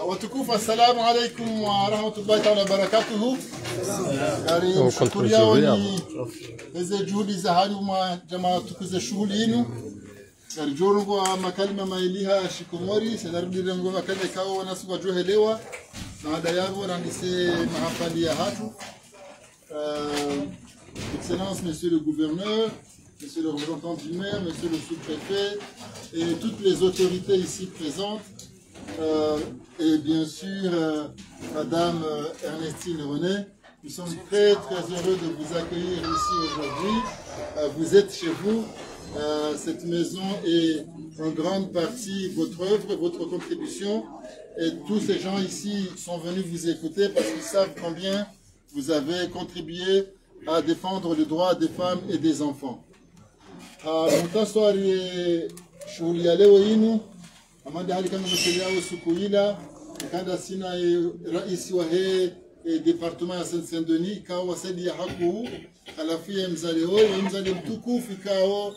watukufu, assalamu alaikum wa rahmatullahi ta'ala barakatuhu. Shukuriya hizi juhudi za haluma jamaa tukuze shughuli yenu karjorgo makalima mailiha shikomori sedarudire ngo makale kao wanasu wajohelewa baada yao randise mahafali ya hatu. Excellence, monsieur le gouverneur, monsieur le représentant du maire, monsieur le sous-préfet et toutes les autorités ici présentes, et bien sûr madame Ernestine René, nous sommes très heureux de vous accueillir ici aujourd'hui. Vous êtes chez vous, cette maison est en grande partie votre œuvre, votre contribution, et tous ces gens ici sont venus vous écouter parce qu'ils savent combien vous avez contribué à défendre les droits des femmes et des enfants. Mutaswari shughuli ya leo yenu amanda hali kama mseliao siku ila kanda sina rais wa departement ya Saint-Denis ikawa wasadi ya haku alafia mzale hoyo mzale mtukufu ikawa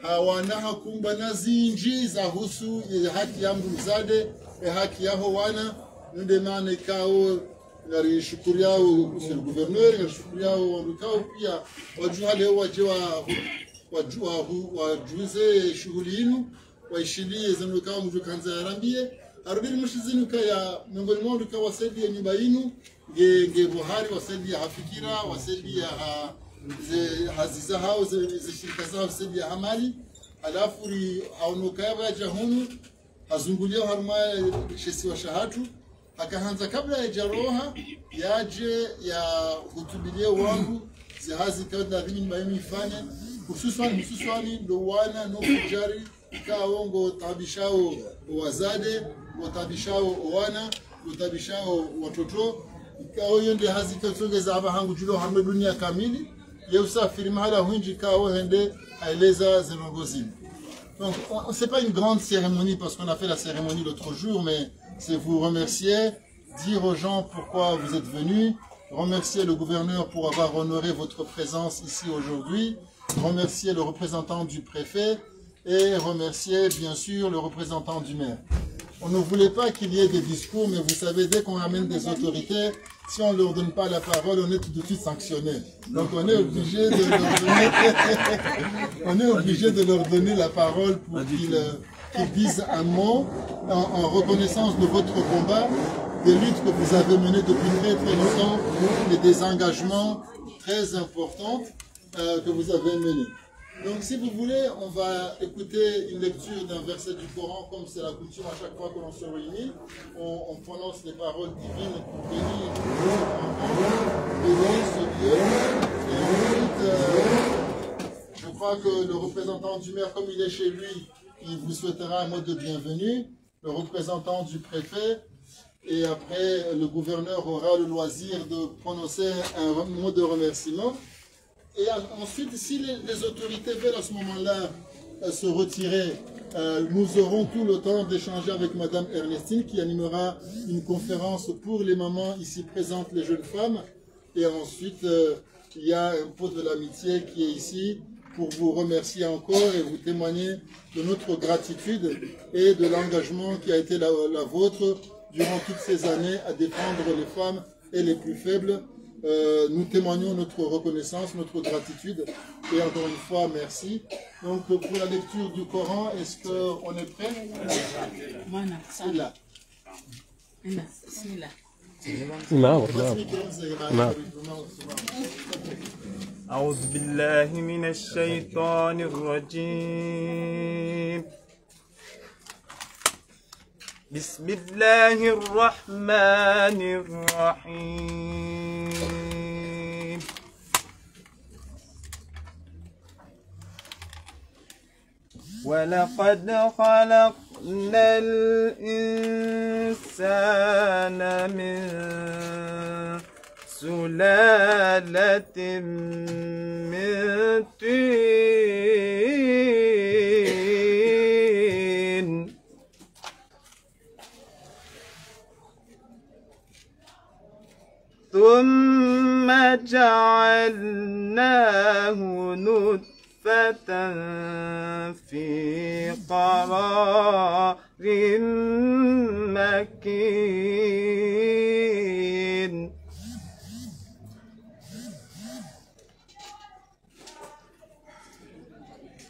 hawana hakumba na zinji za husu haki ya mzade haki yaho wana nde maana ikawa ngari shukuru yao monsieur le gouverneur ngari shukuru yao wamkao pia wajua leo wajuze shughuli yenu waishilie zanukao mjukanza arambie arubiri mushizinu kaya miongoni mwao ndika wasaidia nyumba yenu nge buhari wasaidia hafikira wasaidia haziza hao zishirika zao wasaidia hamali alafu haonokaya baja hunu azungulia haruma shesi wa shahatu akaanza kabla ya jaroha yaje ya hutubilia wangu zihazi kabla dhimi mbayemi ifane hususani ndo wana no kujari ikaongo tabishao wazade watabishao wana watabishao watoto ikao yende hazi kasongeza haba hangu julo hamwe dunia kamili ya usafiri mahala hunji kao hende aeleza zenongozini. Donc c'est pas une grande cérémonie parce qu'on a fait la cérémonie l'autre jour, mais c'est vous remercier, dire aux gens pourquoi vous êtes venus, remercier le gouverneur pour avoir honoré votre présence ici aujourd'hui, remercier le représentant du préfet et remercier bien sûr le représentant du maire. On ne voulait pas qu'il y ait des discours, mais vous savez, dès qu'on amène des autorités, si on ne leur donne pas la parole, on est tout de suite sanctionné. Donc on est obligé de leur donner, la parole pour qu'ils disent un mot en reconnaissance de votre combat, des luttes que vous avez menées depuis très très longtemps et des engagements très importants que vous avez menés. Donc si vous voulez, on va écouter une lecture d'un verset du Coran comme c'est la coutume à chaque fois que l'on se réunit. On prononce les paroles divines pour bénir ce lieu. Et ensuite, je crois que le représentant du maire, comme il est chez lui, il vous souhaitera un mot de bienvenue. Le représentant du préfet. Et après, le gouverneur aura le loisir de prononcer un mot de remerciement. Et ensuite, si les autorités veulent à ce moment-là se retirer, nous aurons tout le temps d'échanger avec Madame Ernestine qui animera une conférence pour les mamans ici présentes, les jeunes femmes. Et ensuite, il y a un pot de l'amitié qui est ici pour vous remercier encore et vous témoigner de notre gratitude et de l'engagement qui a été la vôtre durant toutes ces années à défendre les femmes et les plus faibles. Nous témoignons notre reconnaissance, notre gratitude et encore une fois merci. Donc pour la lecture du Coran, est-ce qu'on est prêt? أعوذ بالله من الشيطان الرجيم بسم الله الرحمن الرحيم ولقد خلقنا الإنسان من سلالة من طين ثم جعلناه نطفة في قرار مكين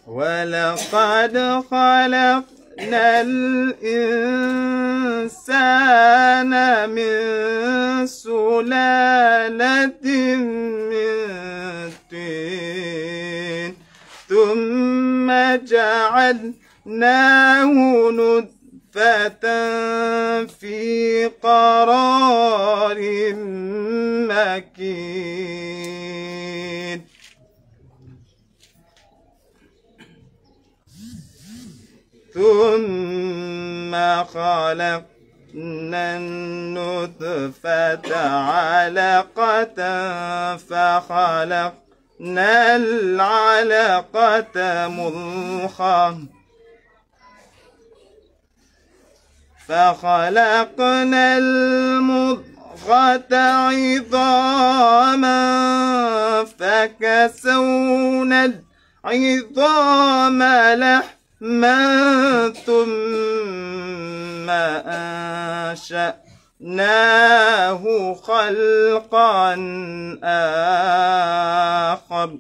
ولقد خلقنا الإنسان من سلالة من طين ثم جعلناه نطفة في قرار مكين ثم خلقنا النطفة علقة فخلقنا العلقة مضغة فخلقنا المضغة عظاما فكسونا العظام لحما ثم أنشأناه خلقا آخر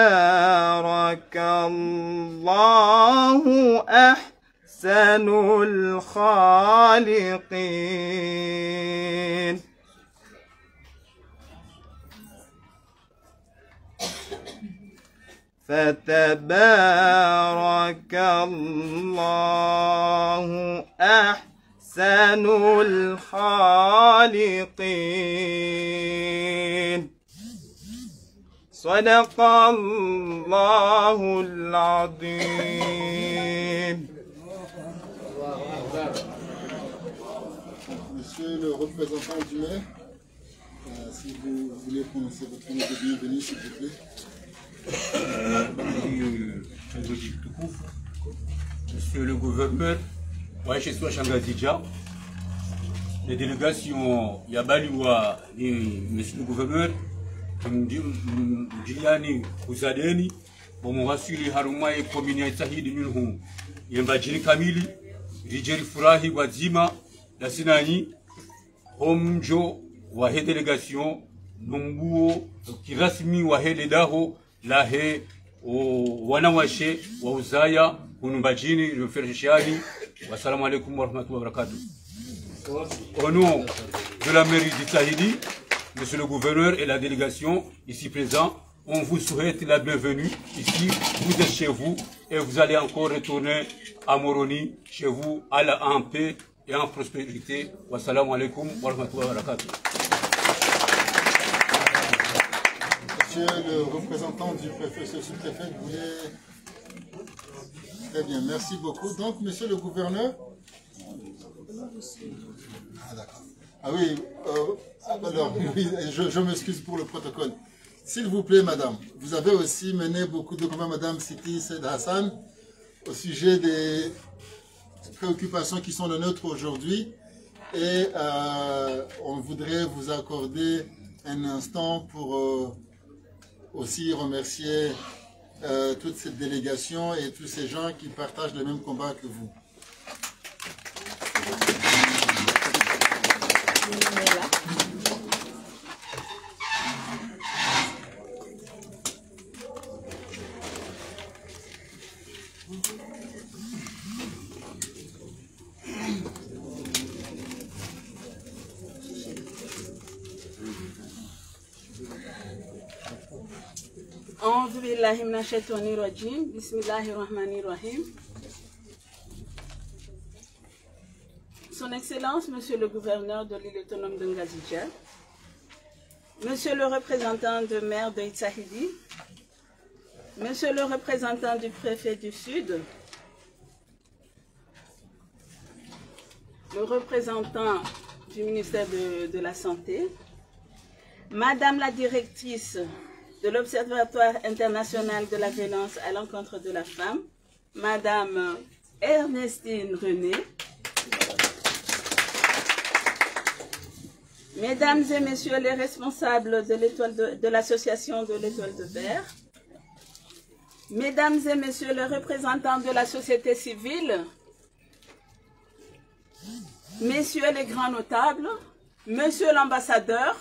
فتبارك الله أحسن الخالقين فتبارك الله أحسن الخالقين صدق الله العظيم. Monsieur le représentant du maire, si vous voulez prononcer votre mot de bienvenue, s'il vous plaît. Monsieur le gouverneur, je suis Changazidja. Les délégations Yabaliwa et monsieur le gouverneur, Mjiliani Kuzadeni, Bomorasili Harumai Komini Tahidi Minhum, Yembajini Kamili, Rijeri Furahi Wazima, la Sinani, Homjo, Wahe délégation, Nombuo, Kirasmi Wahe Ledaho, Lahe, Wanawashe, Wauzaya, Unumbajini, le frère Chiali, wassalamu alaikum wa rahmatullahi wa barakatuh. Au nom de la mairie d'Itahidi, monsieur le gouverneur et la délégation ici présents, on vous souhaite la bienvenue ici. Vous êtes chez vous et vous allez encore retourner à Moroni, chez vous, en paix et en prospérité. Wassalamu alaikum wa rahmatullahi wa barakatuh. Monsieur le représentant du préfet, ce sous-préfet, vous voulez... Très bien, merci beaucoup. Donc, monsieur le gouverneur... Ah, d'accord. Ah oui, alors, oui, je m'excuse pour le protocole. S'il vous plaît, madame, vous avez aussi mené beaucoup de combats, madame Siti Said Hassan, au sujet des préoccupations qui sont les nôtres aujourd'hui. Et on voudrait vous accorder un instant pour aussi remercier toute cette délégation et tous ces gens qui partagent le même combat que vous. أعوذ بالله من الشيطان الرجيم بسم الله الرحمن الرحيم. Son Excellence, Monsieur le gouverneur de l'île autonome de Ngazidja, Monsieur le représentant de maire de Itsahidi, Monsieur le représentant du préfet du Sud, le représentant du ministère de la Santé, Madame la directrice de l'Observatoire international de la violence à l'encontre de la femme, Madame Ernestine René, Mesdames et Messieurs les responsables de l'association de l'Étoile de Verre, Mesdames et Messieurs les représentants de la société civile, Messieurs les grands notables, Monsieur l'ambassadeur,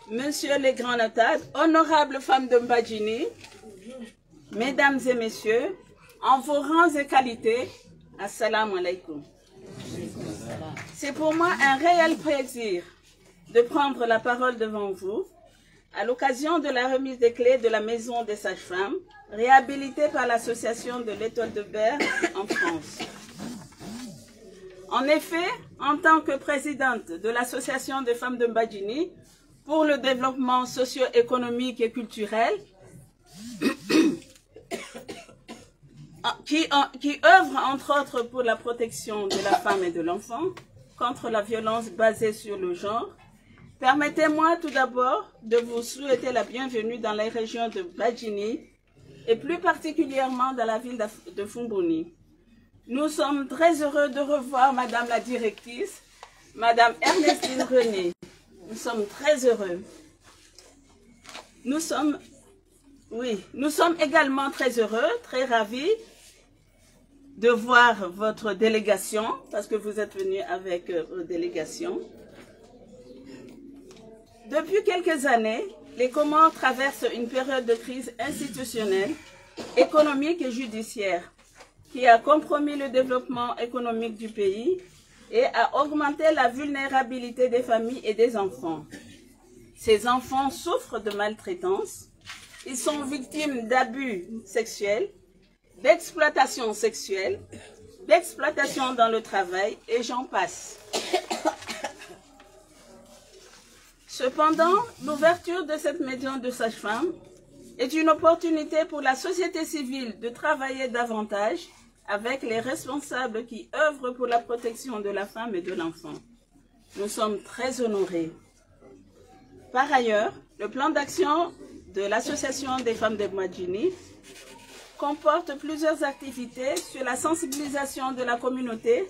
Messieurs les grands notables, honorables femmes de Mbadjini, Mesdames et Messieurs, en vos rangs et qualités, Assalamu alaikum. C'est pour moi un réel plaisir de prendre la parole devant vous à l'occasion de la remise des clés de la Maison des Sages-Femmes, réhabilitée par l'Association de l'Étoile de Verre en France. En effet, en tant que présidente de l'Association des femmes de Mbadjini pour le développement socio-économique et culturel, qui œuvre entre autres pour la protection de la femme et de l'enfant contre la violence basée sur le genre, permettez-moi tout d'abord de vous souhaiter la bienvenue dans les régions de Mbadjini et plus particulièrement dans la ville de Fumbuni. Nous sommes très heureux de revoir Madame la directrice, Madame Ernestine René. Nous sommes très heureux. Nous sommes également très heureux, très ravis de voir votre délégation, parce que vous êtes venus avec vos délégations. Depuis quelques années, les Comores traversent une période de crise institutionnelle, économique et judiciaire, qui a compromis le développement économique du pays et a augmenté la vulnérabilité des familles et des enfants. Ces enfants souffrent de maltraitance, ils sont victimes d'abus sexuels, d'exploitation sexuelle, d'exploitation dans le travail, et j'en passe. Cependant, l'ouverture de cette maison de sage-femme est une opportunité pour la société civile de travailler davantage avec les responsables qui œuvrent pour la protection de la femme et de l'enfant. Nous sommes très honorés. Par ailleurs, le plan d'action de l'Association des femmes de Mbadjini comporte plusieurs activités sur la sensibilisation de la communauté,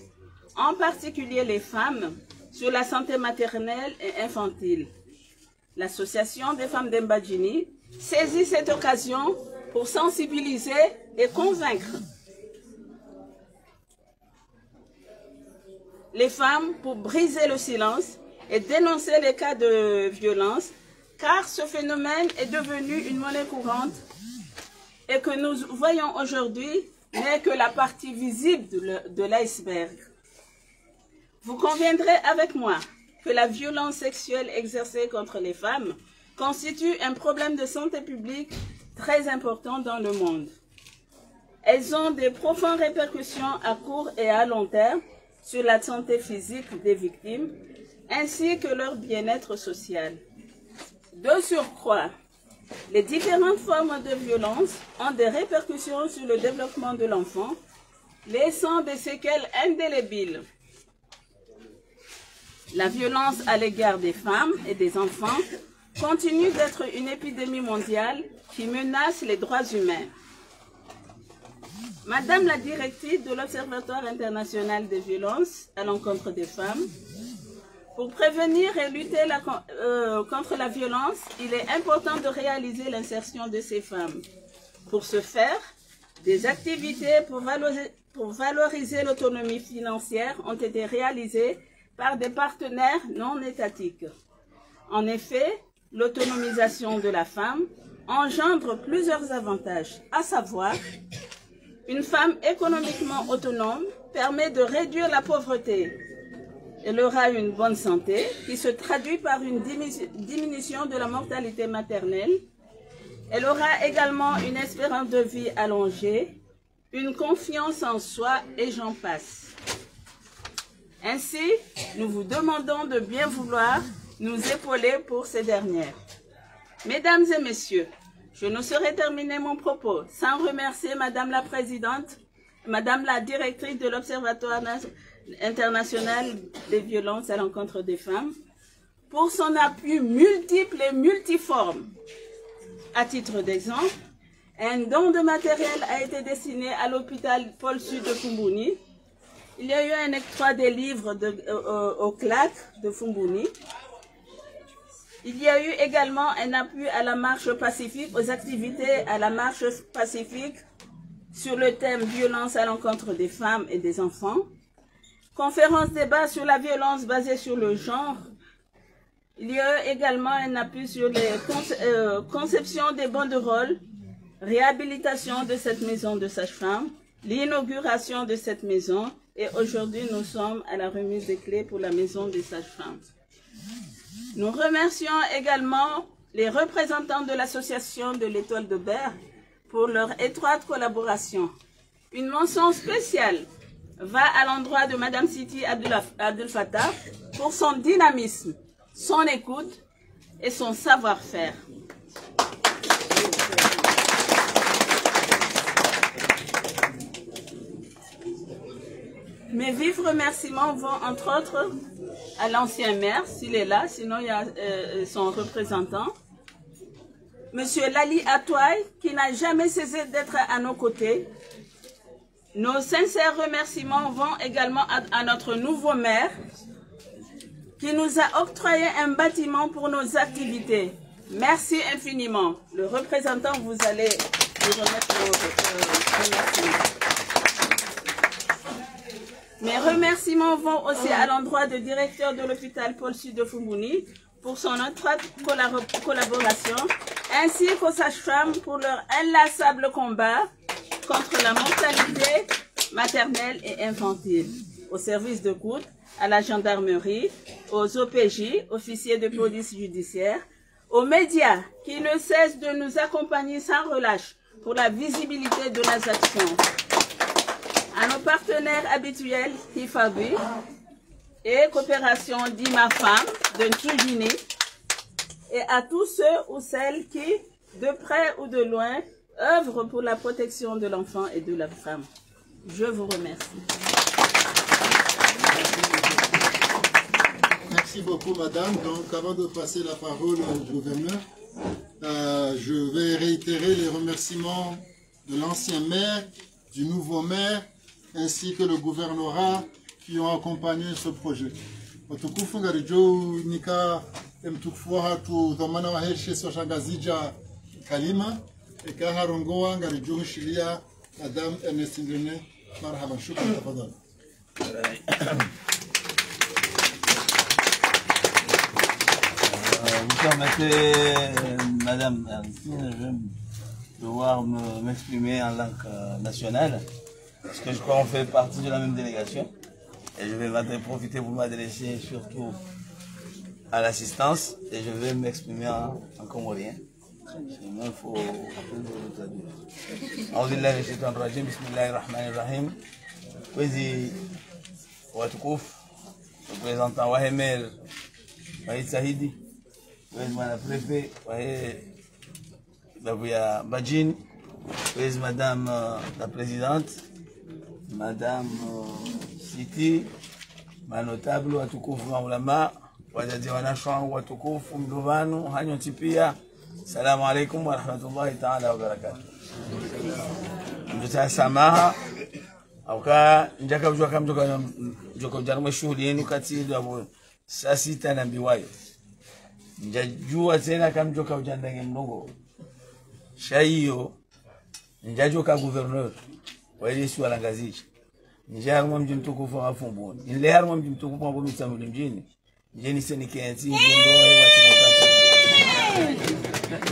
en particulier les femmes, sur la santé maternelle et infantile. L'Association des femmes de Mbadjini saisit cette occasion pour sensibiliser et convaincre les femmes pour briser le silence et dénoncer les cas de violence, car ce phénomène est devenu une monnaie courante et que nous voyons aujourd'hui n'est que la partie visible de l'iceberg. Vous conviendrez avec moi que la violence sexuelle exercée contre les femmes constitue un problème de santé publique très important dans le monde. Elles ont de profondes répercussions à court et à long terme sur la santé physique des victimes, ainsi que leur bien-être social. De surcroît, les différentes formes de violence ont des répercussions sur le développement de l'enfant, laissant des séquelles indélébiles. La violence à l'égard des femmes et des enfants continue d'être une épidémie mondiale qui menace les droits humains. Madame la directrice de l'Observatoire international des violences à l'encontre des femmes, pour prévenir et lutter contre la violence, il est important de réaliser l'insertion de ces femmes. Pour ce faire, des activités pour valoriser l'autonomie financière ont été réalisées par des partenaires non étatiques. En effet, l'autonomisation de la femme engendre plusieurs avantages, à savoir, une femme économiquement autonome permet de réduire la pauvreté. Elle aura une bonne santé qui se traduit par une diminution de la mortalité maternelle. Elle aura également une espérance de vie allongée, une confiance en soi et j'en passe. Ainsi, nous vous demandons de bien vouloir nous épauler pour ces dernières. Mesdames et messieurs, je ne saurais terminer mon propos sans remercier Madame la Présidente, Madame la Directrice de l'Observatoire international des violences à l'encontre des femmes, pour son appui multiple et multiforme. À titre d'exemple, un don de matériel a été destiné à l'hôpital Paul Sud de Fumbouni. Il y a eu un octroi des livres au CLAC de Fumbouni. Il y a eu également un appui à la marche pacifique, aux activités à la marche pacifique sur le thème violence à l'encontre des femmes et des enfants. Conférence débat sur la violence basée sur le genre. Il y a eu également un appui sur les conceptions des banderoles, réhabilitation de cette maison de sage-femme, l'inauguration de cette maison, et aujourd'hui nous sommes à la remise des clés pour la maison des sages-femmes. Nous remercions également les représentants de l'association de l'Étoile de Berre pour leur étroite collaboration. Une mention spéciale va à l'endroit de Madame Siti Abdel Fattah pour son dynamisme, son écoute et son savoir-faire. Mes vifs remerciements vont entre autres à l'ancien maire, s'il est là, sinon il y a son représentant, Monsieur Lali Atouaï, qui n'a jamais cessé d'être à nos côtés. Nos sincères remerciements vont également à notre nouveau maire, qui nous a octroyé un bâtiment pour nos activités. Merci infiniment. Le représentant, vous allez vous remettre vos remerciements. Mes remerciements vont aussi à l'endroit du directeur de l'hôpital Paul Sud de Fumbouni pour son étroite collaboration, ainsi qu'aux sages-femmes pour leur inlassable combat contre la mortalité maternelle et infantile, au service de COUD, à la gendarmerie, aux OPJ, officiers de police judiciaire, aux médias qui ne cessent de nous accompagner sans relâche pour la visibilité de nos actions, à nos partenaires habituels HIFABI et Coopération d'Ima Femme de Ntujini, et à tous ceux ou celles qui, de près ou de loin, œuvrent pour la protection de l'enfant et de la femme. Je vous remercie. Merci beaucoup, madame. Donc, avant de passer la parole au gouverneur, je vais réitérer les remerciements de l'ancien maire, du nouveau maire, ainsi que le gouvernorat qui ont accompagné ce projet. Watukufu ngarijo nika mtukufu hatu dhamana wa heshe soshangazija kalima ikaha rongoa ngarijo shiria madame Ernest Ndene. Marhaba, shukran, tafadhali. Vous permettez, Madame Ernestine, je vais devoir m'exprimer en langue nationale, parce que je crois qu'on fait partie de la même délégation. Et je vais profiter pour m'adresser surtout à l'assistance, et je vais m'exprimer en comorien. Sinon, il faut le traduire. Aoudillah les shaitan rajim, bismillahirrahmanirrahim. Kwezi watukuf, représentant Wahemel, Wahid Sahidi, Kwezi Madame Préfet, Wahid Babouya Badjin, Kwezi Madame la Présidente, Madame Siti, ma notable watukufu maulama, wazazi wanashwangu watukufu mduvanu, hanyoti pia. Assalamu alaikum wa rahmatullahi ta'ala wa barakatuh. Mjota samaha, auka njaka ujua kama mjoka ujarumwe shuhuli yenu katidu abu saa 6 na mbiwayo. Njajua tena kama mjoka ujandange mnogo. Shaiyo, njajoka gouverneur, wailisi walangazichi. Njaharumwa mji mtukufu wa Fumbuni. Nileharumwa mji mtukufu wa Misamuli mjini. Njeni seni kenzi, mgondoe, watinokata.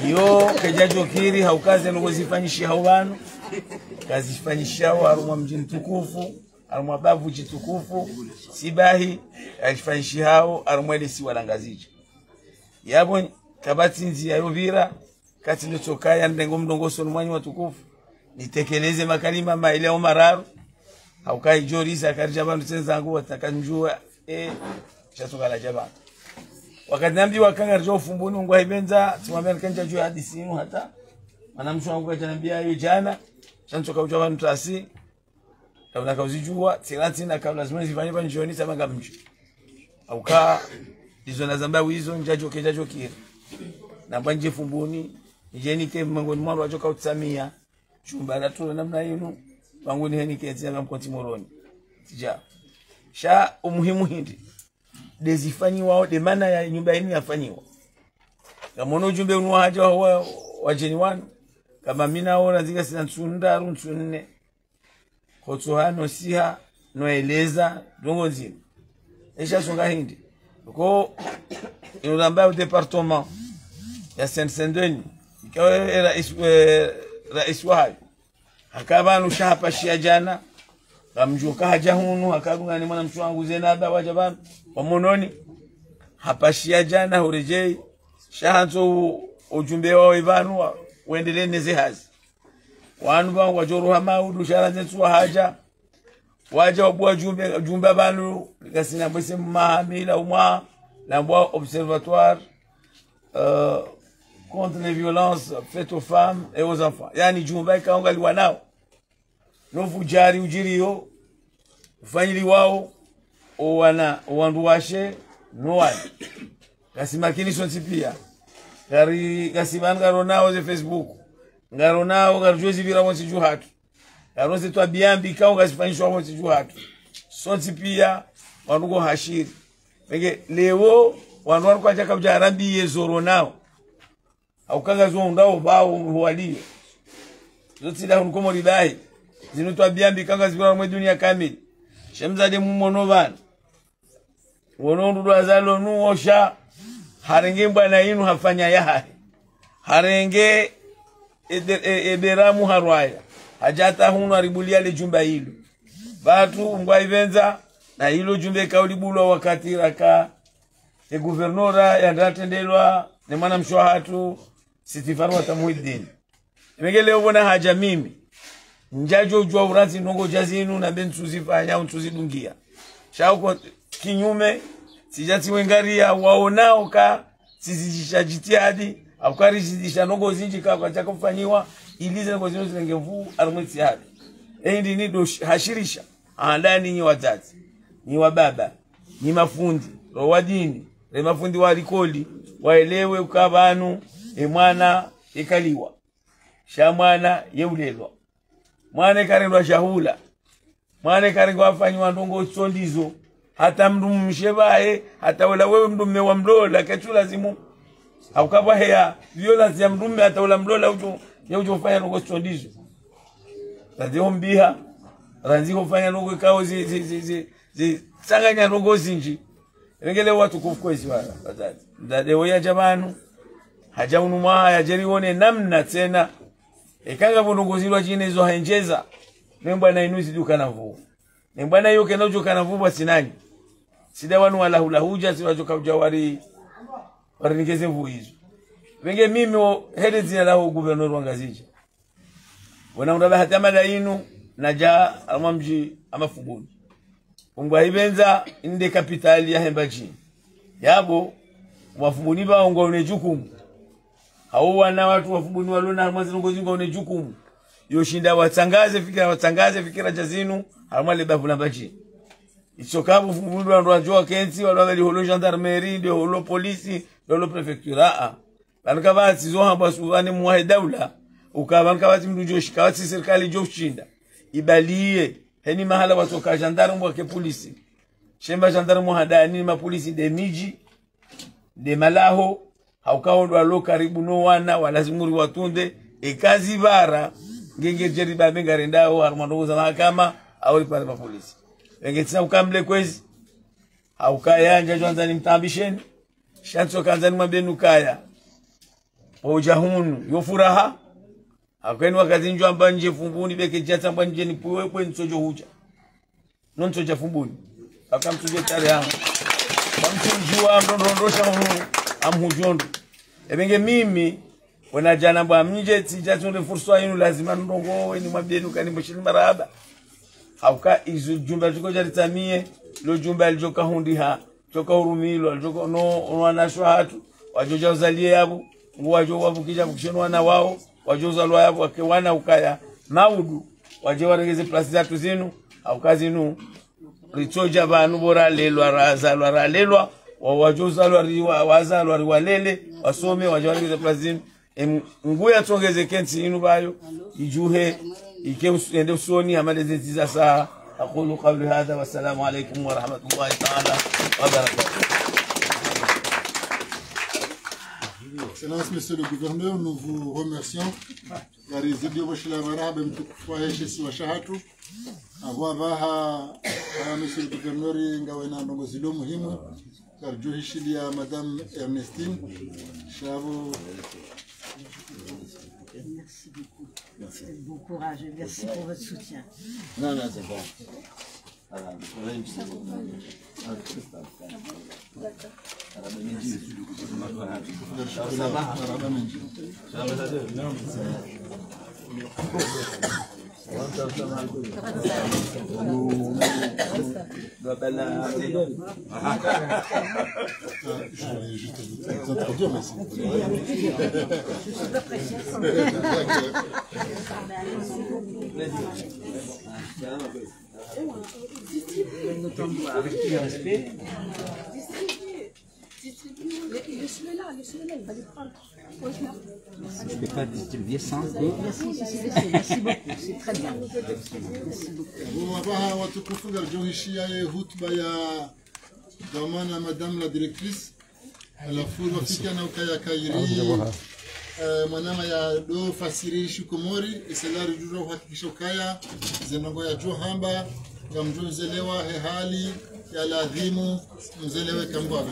Yo, kejajo kiri, haukazi nukuzifanishi haubanu. Kazifanyishi hao, harumwa mji mtukufu, harumwa bavu jitukufu, sibahi, alifanyishi hao, harumwa elisi walangazichi. Yabo, kabati nzi ya Yovira, kati nutokaya ndengo mdongoso numwanyi watukufu. Nitekeleze makalima maile omararu. Haukai jori za karjabanu tenzangu watakanjua chatoka la jaba. wakati nambi wakanga rjo fumbuni ngwa ibenza simwambia kanja juu hadithi yenu hata mwanamsho wangu akanambia hiyo jana chanzo kauja wa mtasi kabla kauzijua silati na kabla lazima zifanye pa njoni sabanga mji au ka hizo na zamba hizo njajo kire na banje fumbuni njeni ke mangoni mwanzo wajoka utsamia chumba la tu namna hiyo wangu ni heni kezi na mkonti moroni sija sha umuhimu hindi dezifanyiwa de maana ya nyumba yenu yafanyiwa kama uno ujumbe unwa haja wa jeni wanu kama mina ora zika sina nsunda runsunne khotsohano siha noeleza dongo nzima esha songa hindi ko inulamba departement ya Saint-Denis ikawa rais wao akabanu shapa shia jana kamjuka haja hunu akagungani mwana mtu wangu Zenaba wajabana wamononi hapashia jana urejei shahanzo ujumbe wao Ivanu uendelee neze hazi wanu bangu wajoruha maudu sharanze tuwa haja waja wabua jumbe banu kasina mbese mahamila umwa l'ambua observatoire contre les violences faites aux femmes et aux enfants yani jumbe ikaonga liwa nao nofu jari ujiriyo ufanyili wao wana wanduwashe noani kasimakini sonsi pia gari kasimani garo nao ze Facebook ngaro nao garo jozi vira wonsi juhatu garo se twa biambi kao gasifanyishwa wonsi juhatu sonsi pia wanugo hashiri penge leo wandu kwa chaka ujarambi yezoro nao au kaga zo ndao bao walio zote da hunkomo lidahi zinutwa biambi kanga zibira mwe dunia kamili shemzade mumono bana wono ndo azalo nuosha harenge bwana yinu hafanya yaha harenge eberamu harwaya hajata hunu aribulia le jumba hilo batu ngwa ivenza na hilo jumbe kaulibulo wakati raka guvernora yandatendelwa ne mwana mshwahatu sitifaru watamuidini imegele ubona haja mimi njajo ujua uranzi nongo jazinu na bentuzi fanya untuzi dungia shauko kinyume sijati wengaria waonao ka sizijisha jitiadi afkari sizijisha nongo zinji kwa chako kufanyiwa ilize nongo zinu zingenvu arumwiti hadi ndi ni do hashirisha andani ni wazazi ni wababa ni mafundi rowadini le mafundi wa likoli waelewe ukabanu mwana ikaliwa shamwana yeulelwa mwana karindwa shahula mwana karindwa afanywa ndongo chondizo hata mndu mshebae hata wala wewe mndume wa mlola ketu lazimu haukabwa hea violence ya mndume hata wala mlola ujo ufanya ndongo chondizo lazima mbiha ranziko ufanya ndongo kao zi sanganya ndongo zinji ngele watu kufukwezi wala wazazi ndade ya jamanu haja unuma ya jerione namna tena ekanga bonongozirwa chine zo hanjeza nemba na inuzi dukana vu nemba na yoke nojo kana vu basinani sida wanu wala hula huja siwajoka ujawari waringeze vu hizo wenge mimi hede zina lao guvernor wangazije wana undaba hatama la inu naja amamji amafubuni ungwa ibenza inde kapitali ya hembaji yabo wafubuni ba ungone jukumu hao wana watu wafubuni walona mwanzo ngo ne jukumu yoshinda watangaze fikira jazinu almale bavula baji isokabu fubuni ndo anjua kenzi wala holo gendarmerie de holo police de holo prefecture banka basi zo hamba suwani mwa daula ukabanka basi mdujo shikawati serikali jo shinda ibalie heni mahala watoka gendarme wa ke polisi shemba gendarme hadani ma polisi de miji de malaho haukao ndo karibu no wana walazimuri watunde ekazi bara ngenge jeriba bengarendao armando za mahakama au pale pa polisi ngetse ukamle kwezi haukayanja jwanzani mtambisheni shanzo kanzani mabenu kaya oja hunu yo furaha akweni wakati njwa mbanje fumbuni beke jata mbanje ni puwe kwen sojo huja non soja fumbuni akamtuje tare hangu bamtujua mrondosha hunu amhujondo ebenge mimi wana jana bwa mnje tijatunde fursa yinu lazima ndongo ni mabenu kani mshini maraba hauka izu jumba tuko jaritamie lo jumba aljoka hundi ha choka urumilo choka no wanashwa hatu wajoja uzalie yabo wajo wavukija kukishona wana wao wajo uzalwa yabo wakewana ukaya maudu wajo waregeze plasi zatu zinu au kazi nu richoja banu bora lelwa razalwa ralelwa wajo uzalwa riwa wazalwa riwalele wasome wajo waregeze plasi zinu nguya tongeze kensi inu bayo ijuhe ende usoni amaleze ziza saa أقول قولي هذا والسلام عليكم ورحمة الله تعالى وبركاته. Excellence, Monsieur le Gouverneur, nous vous remercions. La résidue de la Marabe, Monsieur le Gouverneur, Ngawena Nongozilo Muhimu, Karjohi Shilia, Madame Ernestine, Chavo. Merci beaucoup. Merci, bon courage et merci pour votre soutien. Non, non, c'est bon. Je voulais juste vous introduire, mais Je suis pas pressée. Avec tout le respect. Laisse-le-là, il va les prendre. Je ne peux pas distribuer sans. Merci beaucoup, c'est très bien. Merci beaucoup. watukufu garjohishia ye hutuba ya dhamana Madame la Directrice alafu wafika na ukaya kairi manama ya do fasiri shukumori iselari juro hakikisha ukaya zenongo ya johamba gamjozelewa hali ya ladhimu mzelewe kambwa.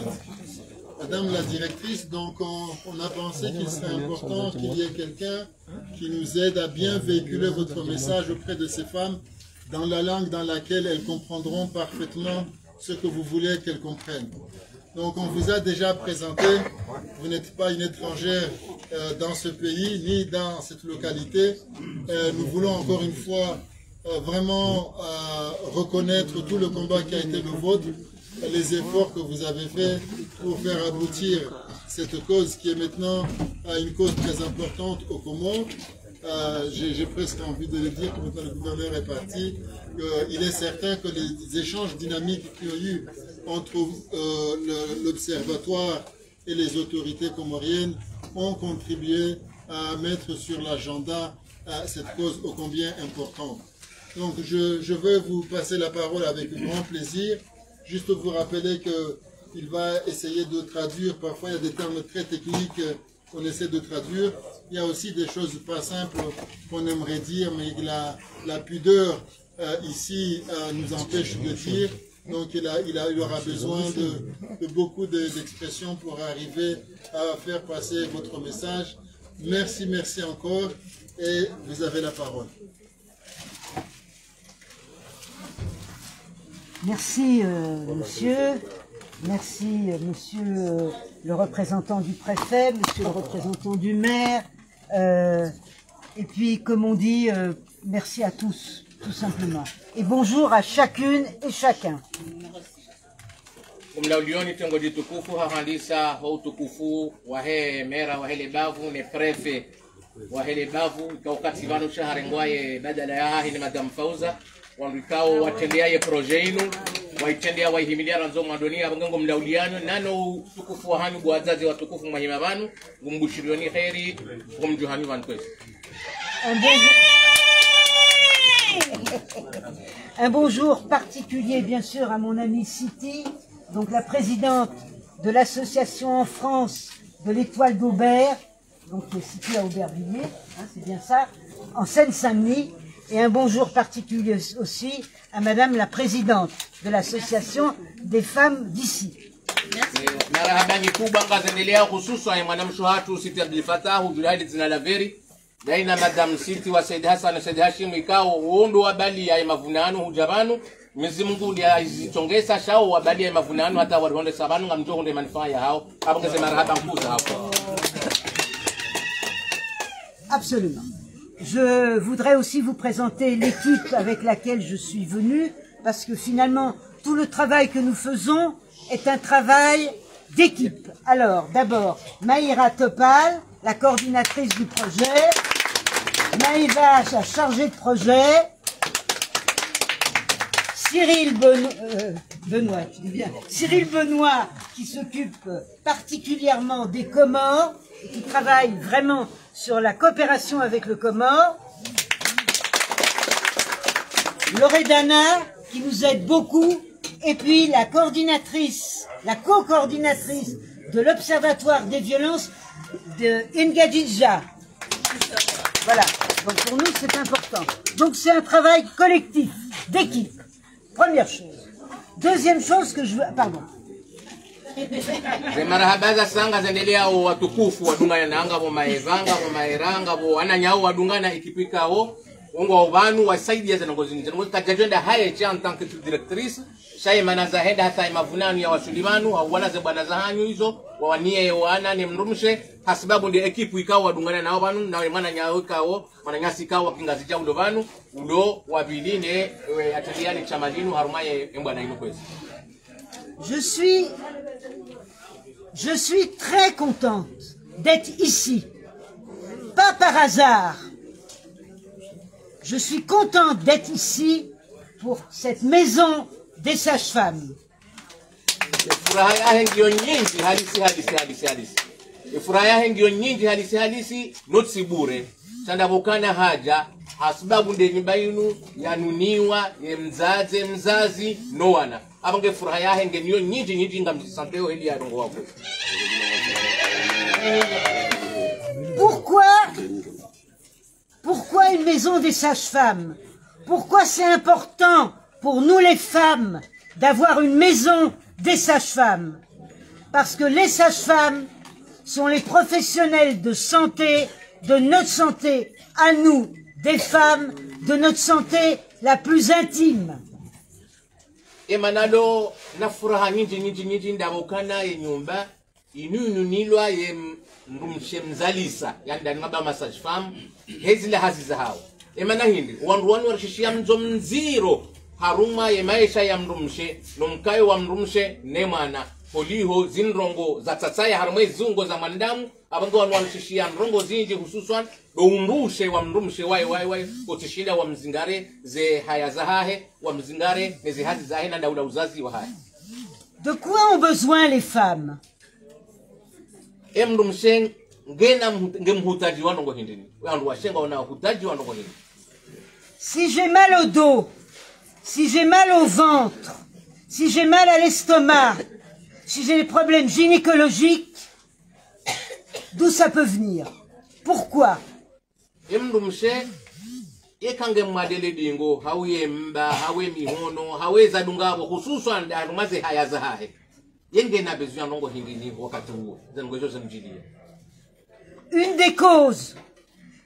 Madame la Directrice, donc on a pensé qu'il serait important qu'il y ait quelqu'un qui nous aide à bien véhiculer votre message auprès de ces femmes dans la langue dans laquelle elles comprendront parfaitement ce que vous voulez qu'elles comprennent. Donc on vous a déjà présenté, vous n'êtes pas une étrangère dans ce pays ni dans cette localité. Nous voulons encore une fois vraiment reconnaître tout le combat qui a été le vôtre, les efforts que vous avez faits pour faire aboutir cette cause qui est maintenant une cause très importante au Comores. J'ai presque envie de le dire, que maintenant le gouverneur est parti, il est certain que les échanges dynamiques qu'il y a eu entre l'Observatoire et les autorités comoriennes ont contribué à mettre sur l'agenda cette cause ô combien importante. Donc je veux vous passer la parole avec grand plaisir. Juste vous rappeler qu'il va essayer de traduire, parfois il y a des termes très techniques qu'on essaie de traduire. Il y a aussi des choses pas simples qu'on aimerait dire, mais la pudeur ici nous empêche de dire. Donc il aura besoin de beaucoup d'expressions pour arriver à faire passer votre message. Merci, merci encore et vous avez la parole. Merci monsieur, merci monsieur le représentant du préfet, monsieur le représentant du maire, et puis comme on dit, merci à tous, tout simplement. Et bonjour à chacune et chacun. Kumlaulioni tongoji tukufu hahandisa ho utukufu wahe mera wahele bavu ne prefe wahele bavu wakati vanu shaharengwaye badala ya hahi ni Madam Fauza wandikao watendeaye proje inu waitendea waihimilia ranzo mwadonia abangango mlauliano nano tukufu wahanu buwazazi watukufu mwahima vanu gumbushirioni kheri gumjuhani vankwezi. Un bonjour particulier bien sûr à mon amie Siti, donc la présidente de l'association en France de l'Étoile d'Aubert, donc qui est située à Aubervilliers, hein, c'est bien ça, en Seine-Saint-Denis, et un bonjour particulier aussi à Madame la présidente de l'association des femmes d'ici. Marahaba kubwa ngazendelea hususan mwanamshohatu Siti Abdul Fattah Julahidi zinalaveri daina Madam Siti wa Said Hassan na Said Hashim ikao uondo wa bali ya mavunano hujabanu Mwenyezi Mungu ndiye azitongeza shao wa bali ya mavunano hata waronde sabanu ngamjo ndio manufaa ya hao abongeze marahaba mkuza hapo. Absolument. Je voudrais aussi vous présenter l'équipe avec laquelle je suis venue, parce que finalement, tout le travail que nous faisons est un travail d'équipe. Alors, d'abord, Maïra Topal, la coordinatrice du projet, Maïva, la chargée de projet, Cyril Benoît, je dis bien, Cyril Benoît, qui s'occupe particulièrement des Comores, et qui travaille vraiment sur la coopération avec le Comore, Loredana, qui nous aide beaucoup, et puis la coordinatrice, la co-coordinatrice de l'Observatoire des violences de Ngadija. Voilà, donc pour nous c'est important. Donc c'est un travail collectif, d'équipe. Première chose. Deuxième chose que je veux... Pardon. Marahaba sanga zendelea watukufu wadungana nanga bo maevanga bo maeranga bo ananyao wadungana ikipikao wongo wanu wasaidia zinongozi zinongozi tajajenda haya cha en tant que directrice shay manaza henda hata mavunano ya wasulimanu au wana ze bwana za hanyu hizo wawanie wana ni mrumshe hasibabu ndi ekipu ikao wadungana nao banu na mana nyao ikao mana nyasi ikao kingazi cha undo banu ulo wabiline ataliani chamalinu harumaye mbwana ino kwezi. Je suis très contente d'être ici, pas par hasard. Je suis contente d'être ici pour cette maison des sages-femmes. Hasibabu nde nyumba yinu yanuniwa ye mzazi no wana abange furaha yahe ngeniyo nyinji ngamsanteo heli ya rongo wako. Pourquoi une maison des sages-femmes? Pourquoi c'est important pour nous les femmes d'avoir une maison des sages-femmes? Parce que les sages-femmes sont les professionnels de santé, de notre santé à nous, des femmes, de notre santé la plus intime. Emanalo na furaha nyinji ndabokana ye nyumba inu nilwa ye mrumshe mzalisa yani ndani maba massage fam hezile haziza hao emana hindi wandu warishishia mzo mziro haruma ye maisha ya mrumshe nomkayo wa mrumshe nemana poliho zinrongo za tsatsaya haruma izungo za mandamu abango wanwarishishia mrongo zinji hususan umrushe wa mrumshe wai otishinda wa mzingare ze haya zahahe wa mzingare ze hazi zahe na ndaula uzazi wa haya. De quoi ont besoin les femmes? Mrumshe ngena ngemhutaji wanongo hindini wandu washenga wana hutaji wanongo hindini. Si j'ai mal au dos, si j'ai mal au ventre, si j'ai mal à l'estomac, si j'ai des problèmes gynécologiques, d'où ça peut venir? Pourquoi? Mrumshe ekange mwadele dingo hawe mba hawe mihono hawe zadungabo hususan darumaze haya zahahe yenge na besoin nongo hindini wakati huo zengojo zemjilia. Une des causes,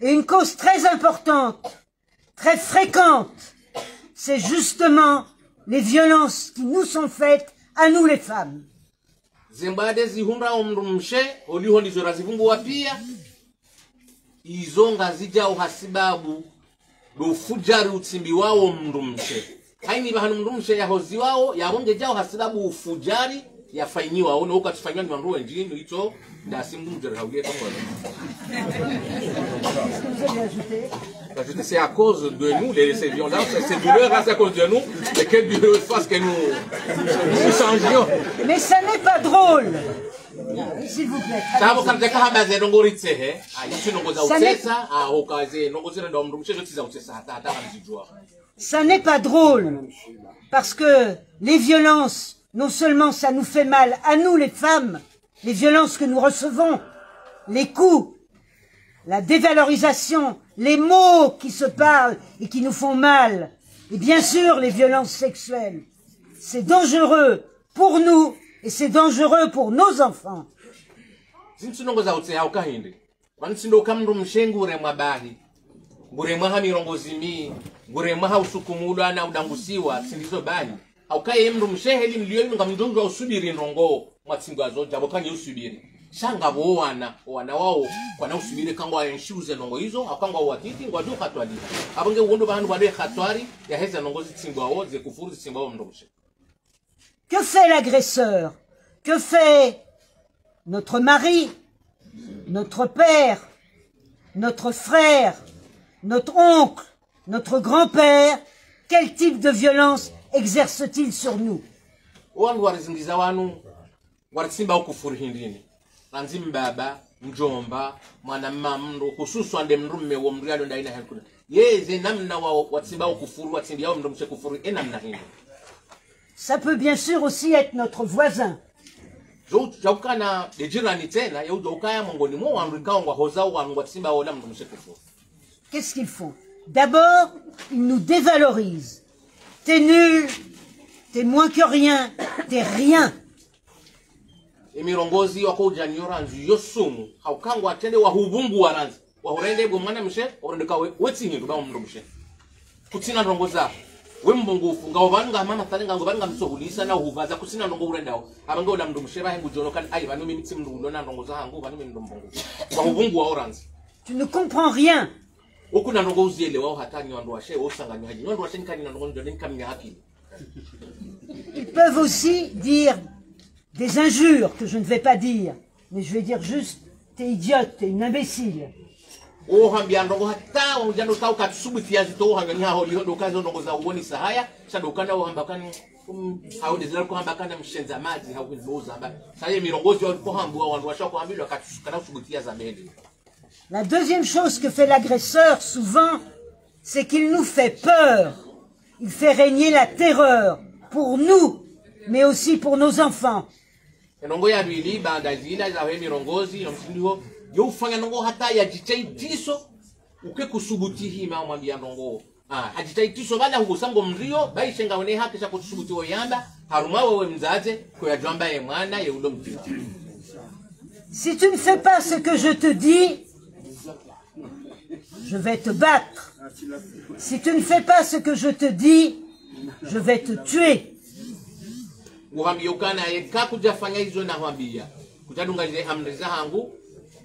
et une cause très importante, très fréquente, c'est justement les violences qui nous sont faites à nous les femmes. Zembade zihumra mrumshe oliho ndizo razivungu wapia izonga zija uhasibabu do fujari utsimbi wao mrumshe haini bahanu mrumshe ya hozi wao ya bonge jao hasibabu ufujari ya faini wao no ukatufanywa ni wanruwe njini hicho ndasimbu mjari hauye kama c'est à cause de nous ces violences ces douleurs c'est à cause de nous et que Dieu fasse que nous changions. Mais ça n'est pas drôle. S'il vous plaît. Ça n'est pas drôle. Parce que les violences, non seulement ça nous fait mal à nous les femmes, les violences que nous recevons, les coups, la dévalorisation, les mots qui se parlent et qui nous font mal, et bien sûr les violences sexuelles. C'est dangereux pour nous et c'est dangereux pour nos enfants. Shanga wana wao kwana usubire kangwa enshuze nongo hizo akangwa watiti ngwadu katwali abange uwondo bantu bale katwari ya heza nongo zitsingwa wo ze kufuru zitsingwa wo mndoshe. Que fait l'agresseur? Que fait notre mari, notre père, notre frère, notre oncle, notre grand-père? Quel type de violence exerce-t-il sur nous? Wandu warizingiza wanu warisimba ukufuru hindini ranzim baba mjomba mwana mamndo hususu ande mrume wa mrialo ndaina hakuna yeze namna wa watsimba ukufuru watsindi yao mndomshe kufuru namna hindi. Ça peut bien sûr aussi être notre voisin. Jaukana de jirani tena yau jaukaya mongoni mo wandu kaongwa hoza wandu watsimba wala mndomshe kufuru. Qu'est-ce qu'ils font? D'abord, ils nous dévalorisent. T'es nul, t'es moins que rien, t'es rien. Emirongozi wako janyoranzi yosumu haukangwa atende wa hubungu waranzi wa horende gomana mshe orendeka wetsingi ba mndo mshe kutsina ndongoza wembungufu ngawo banga mama talenga ngo banga msohulisa na huvaza kutsina ndongo urendawo abanga ola mndo mshe bahengu jonokan ayi banu mitsi mndo ndona ndongoza hangu banu mndo mbungu wa hubungu wa oranzi. Tu ne comprends rien. Okuna ndongozi ele wao hatani wandu washe osanganya haji wandu washe nkani na ndongo ndio nkamnya haki. Ils peuvent aussi dire des injures que je ne vais pas dire, mais je vais dire juste, t'es idiote, t'es une imbécile. Oh, hambia ndongo hata unjano tau katsubuti ya zito hangani ha holi ndo kazo ndongo za uoni sahaya sadokana uhambakani haudezela ko hambakana mshenza maji hauzoza amba saye mirongozi wa ko hambua wandu washako hambilwa katusukana subutia za mbele. La deuxième chose que fait l'agresseur souvent, c'est qu'il nous fait peur. Il fait régner la terreur pour nous, mais aussi pour nos enfants. Ndongo ya bili banda zina za mirongozi na msindiho yo ufanya ndongo hata ya jitai tiso uke kusubuti hima mwambia ndongo hajitai tiso bala hukusango mrio baishenga one haki cha kusubuti oyamba haruma wewe mzaze kwa jamba ye mwana ye ulo mtiti. Si tu ne fais pas ce que je te dis, je vais te battre. Si tu ne fais pas ce que je te dis, je vais te tuer. Uhambiokana yeka kujafanya hizo na hambia kutadunga zile amri za hangu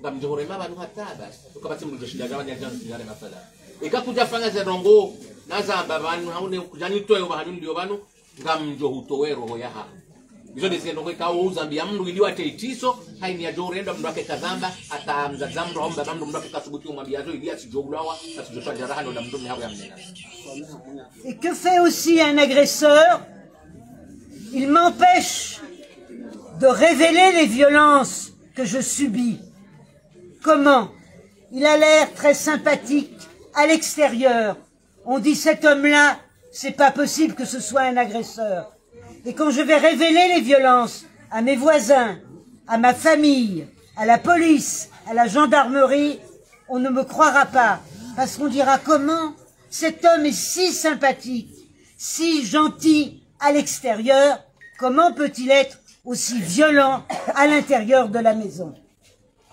ngamjorema banu hatada ukabati mrujo shidaga wanyajansi ngare mafala eka kujafanya za rongo nazamba banu haune kujani toyo bahanu ndio banu ngamjo hutowe roho ya ha hizo ndise ndongo ikawo uzambia mndu iliwa teitiso haini ya jorenda mndu wake kazamba atamza zamro hamba banu mndu wake kasubuti umwambia zo ilia sijogulawa asijosha jaraha ndo mndu mhawe ya mnena. Et que fait aussi un agresseur? Il m'empêche de révéler les violences que je subis. Comment? Il a l'air très sympathique à l'extérieur. On dit cet homme-là, c'est pas possible que ce soit un agresseur. Et quand je vais révéler les violences à mes voisins, à ma famille, à la police, à la gendarmerie, on ne me croira pas. Parce qu'on dira comment? Cet homme est si sympathique, si gentil à l'extérieur, comment peut-il être aussi violent à l'intérieur de la maison?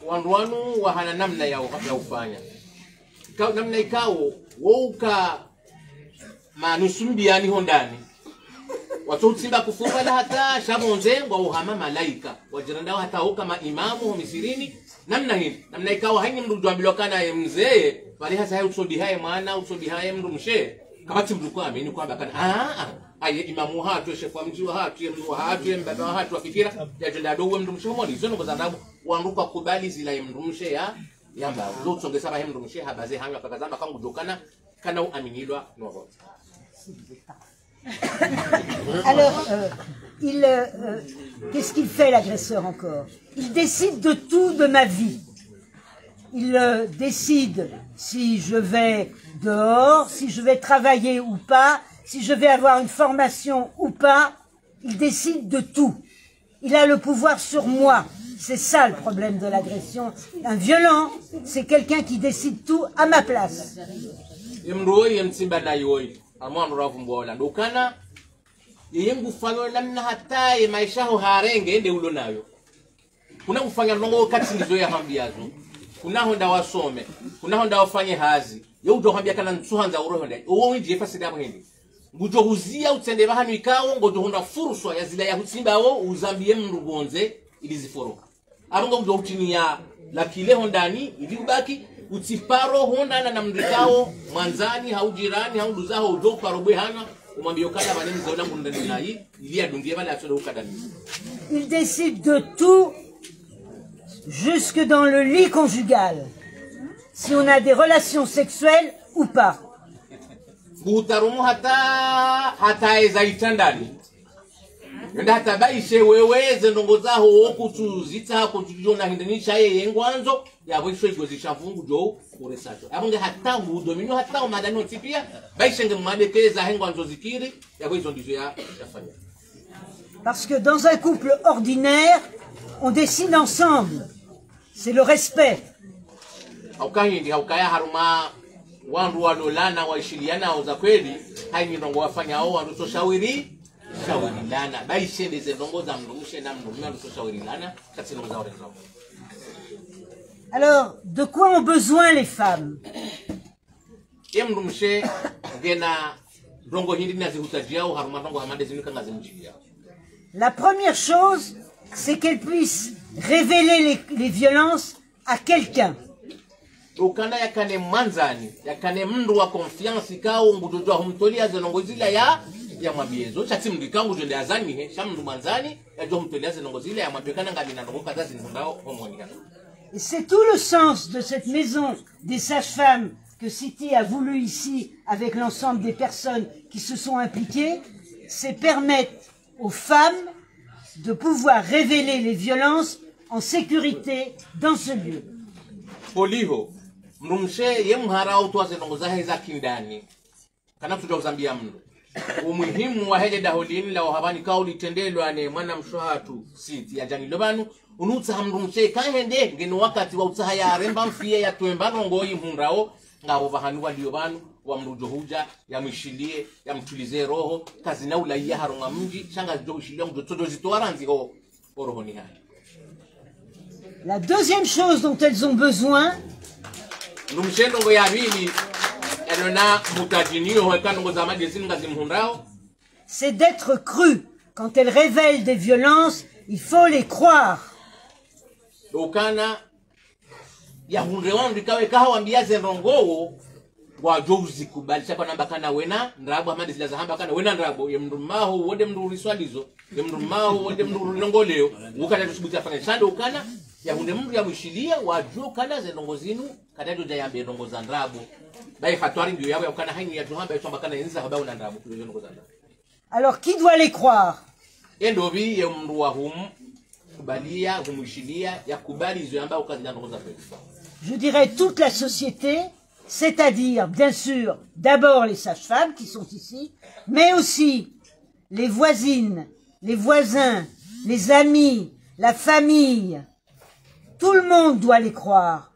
Wanduanu wahana namna ya ufanya namna ikawo wouka manusumbiani hondani watutsimba kufunga la hata shamonze wa uhama malaika wajiranda hata huka maimamu wa misirini namna hii namna ikawo haini mndu jwambilokana mzee bali hasa hayo usodi haye mwana usodi haye mndu mshe kabati mndu kwa amini kwamba kana aye imamu hatu shefu wa mji wa hatu mndu wa hatu mbaba wa hatu wafikira yajenda dowe mndu mshe homoni zono kwa sababu wanduka kubali zila mndu mshe yamba lotsongesa ba mndu mshe habaze hanywa kakazamba kangu dokana kana uaminilwa novo. Alors, qu'est-ce qu'il fait l'agresseur encore? Il décide de tout de ma vie. Il décide si je vais dehors, si je vais travailler ou pas, si je vais avoir une formation ou pas. Il décide de tout. Il a le pouvoir sur moi. C'est ça le problème de l'agression. Un violent, c'est quelqu'un qui décide tout à ma place. Yengu fanyo namna hata ya maisha ho harenge ende ulo nayo kuna kufanya ndongo kati ndizo ya hambiazo kuna honda wasome kuna honda wafanye hazi yo ujo hambia kana ntsuhanza uro honda uwo winje fasida muhindi ngujo huzia utsende bahanu ikawo ngojo honda furuswa ya zila ya hutsimba wo uzambie mrugonze iliziforoka abongo ujo utinia la kile hondani ilibaki utiparo honda na mndikao mwanzani haujirani hauduzaho ujo parobwe hana umwambie ukada maneno zaona ngundani nayi ili adungie bale atsoda ukada ni. Il décide de tout, jusque dans le lit conjugal, si on a des relations sexuelles ou pas. Butarumu hata eza itandani. Nda hata baishe weweze ndongoza ho kutuzita kutujona hindanisha yeye ngwanzo yabo ishwe zishavungu jo uresacho. Abonge hata udomino hata umadano tipia baishe ngemwadekeza hengwanzo zikiri yabo izo ndizo yafanya. Parce que dans un couple ordinaire, on décide ensemble. C'est le respect. Haukaya haruma wandu walolana waishiliana za kweli haini ndongo wafanya hao wandu toshawiri shawirilana baishe ndeze ndongo za mrumushe na mrumu wandu toshawirilana kati ndongo za orezo. Alors, de quoi ont besoin les femmes? Mrumushe gena ndongo hindi nazihutajia au haruma ndongo hamande zinuka ngazimjia. La première chose, c'est qu'elle puisse révéler les violences à quelqu'un. Ukanda yakane manzani, yakane mndu wa confiance kao ngudodo humtolia zenongozila ya mabiezo. Chati mdikangu jende azani he, shamndu manzani ya jo humtolia zenongozila ya mabekana ngamina ndongo kazazi ndao homonika. Et c'est tout le sens de cette maison des sages-femmes que Siti a voulu ici avec l'ensemble des personnes qui se sont impliquées, c'est permettre aux femmes de pouvoir révéler les violences en sécurité dans ce lieu. Poliho, mrumshe yemhara utwaze ndongoza heza kindani. Kana tutazambia mno. Umuhimu wa hele daholini la wahabani kauli tendelo ane mwana mshwatu Siti ya jani lobanu unutsa hamrumshe kahende ngeno wakati wa utsaha ya remba mfie ya tuembano ngoi mhundrao ngabo bahanu wa liobanu wa mrujo huja ya mishilie ya mtulize roho kazi na ulaiya haronga mji shanga jo ushilia mjotodo zitoaranzi ho orohoni hai. La deuxième chose dont elles ont besoin, Numshendo ya bili elona mutajinio hoeka ndongoza madezini ngazi mhundrao, c'est d'être cru. Quand elles révèlent des violences, il faut les croire. Dokana ya hundrewan rikawe kaha wambia zenrongo wa jozi kubalisha kwa namba kana wena ndrabo hamadi zila zahamba kana wena ndrabo ye mrumaho wode mruri swalizo ye mrumaho wode mruri longoleo ukata tusubuti afanya shando ukana ya hunde mru ya mwishilia wa jo kana zenongozinu kana jo jayambe ndongoza ndrabo bai fatwari ndio yawe ukana haini ya tuhamba yachamba kana yenza habao na ndrabo kuzo ndongoza ndrabo. Alors qui doit les croire? Endobi ye mru wa kubalia humushilia ya kubali zo yamba ukazi ndongoza kwa. Je dirais toute la société, c'est-à-dire, bien sûr, d'abord les sages-femmes qui sont ici, mais aussi les voisines, les voisins, les amis, la famille. Tout le monde doit les croire.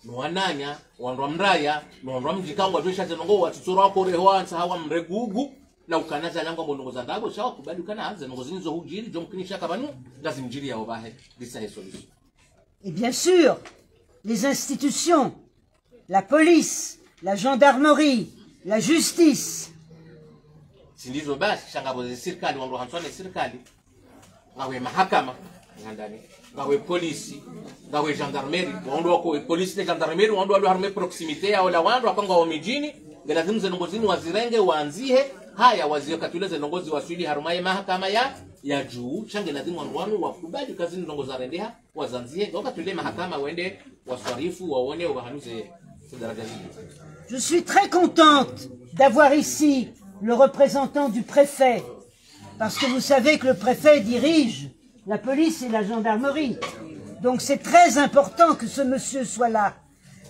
Nuananya, wanrwa mraya, nuanrwa mjikangwa jwesha zenongo watutoro wako rehoa ansa hawa mregugu na ukanaza langwa mbonongo zandago shawa kubali ukana anza nongo zinzo hujiri jomkinisha kabanu lazim jiri ya obahe disa he solution. Et bien sûr, les institutions, la police, la gendarmerie, la justice. Sindizo basi shangabo ze serikali wanrwa hanswane serikali ngawe mahakama ngandani ngawe polisi ngawe gendarmerie wandu wako polisi na gendarmerie wandu walo harme proximite ya wala wandu akanga wa mijini lazima zenongozini wazirenge waanzie haya wazio katuleze nongozi waswili harumaye mahakama ya juu change lazima wandu wakubali kazi ndongoza rendeha wazanzie ngoka tule mahakama wende waswarifu waone wahanuze daraja zile. Je suis très contente d'avoir ici le représentant du préfet parce que vous savez que le préfet dirige la police et la gendarmerie. Donc c'est très important que ce monsieur soit là.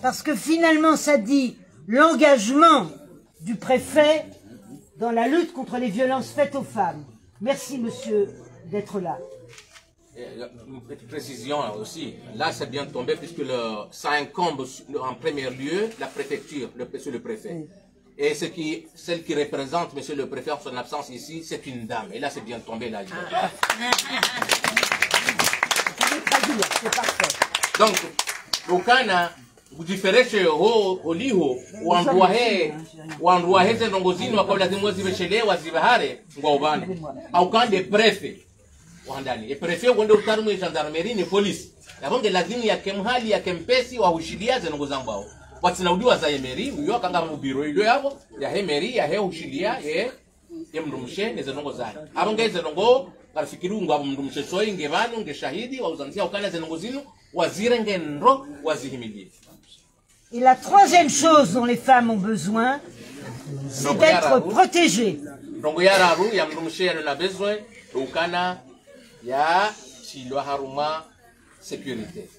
Parce que finalement ça dit l'engagement du préfet dans la lutte contre les violences faites aux femmes. Merci monsieur d'être là. Une petite précision aussi. Là c'est bien tombé puisque ça incombe en premier lieu la préfecture, monsieur le préfet. Oui. Et celle qui représente monsieur le préfet en son absence ici, c'est une dame. Et là c'est bien tombé là. C'est parfait. Donc, Bukana, kujifereshe ho oliho wanduwa heze ndongozini wakabla zimwe zibeshelewa zibahare ngwa ubane au kande prefe wandani e prefe wonde utarumu gendarmerie ni police yabonge lazima ya kemhali ya kempesi wa hushilia zenongozambao watinaudiwa za emeri uyo kanga mu biro iyo yabo ya emeri ya he hushilia mndumshe nezenongo zake abonge zenongo barafikiru ngo abumndumshe soyi ngebanu ngeshahidi wauzanzia ukana zenongo zinu wazire ngendro wazihimilie. Et la troisième chose dont les femmes ont besoin, c'est d'être protégées. Donc yararu ya mndumshe na besoin ukana ya chilwa haruma sécurité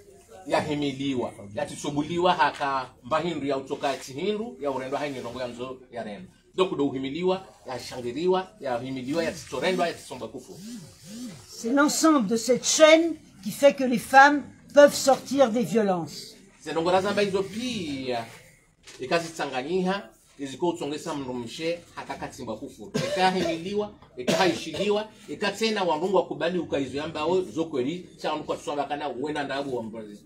ya himiliwa ya tsubuliwa haka mbahindu ya utoka chihindu ya urendo haini ndongo ya mzo ya rendo donc do himiliwa ya shangiriwa ya himiliwa ya tsorendwa ya tsomba kufu. C'est l'ensemble de cette chaîne qui fait que les femmes peuvent sortir des violences. C'est ndongo razamba izo pia ikazi tsanganyiha iziko utsongesa mndumshe hakakatsimba kufu ikahimiliwa ikahishiliwa ikatena wandungu wakubali ukaizo yambao zokweli chandu kwa tswaba kana wena ndabu wa mbrazi.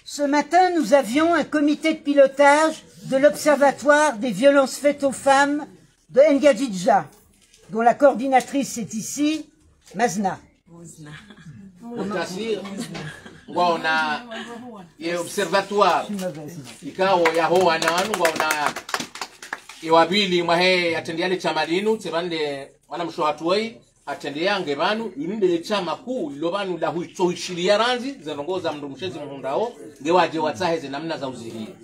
Ce matin, nous avions un comité de pilotage de l'Observatoire des violences faites aux femmes de Ngazidja, dont la coordinatrice est ici, Mazna. Ngwaona ye observatoire ikawo ya ho wananu ngwaona iwabili mwahe atendiale chamalinu tsebande mwana mshwatoi atendea ngebanu yuninde chama ku lobanu la huishilia ranzi zenongoza mndumshezi muhundao ngewaje watsahe namna za uzihiri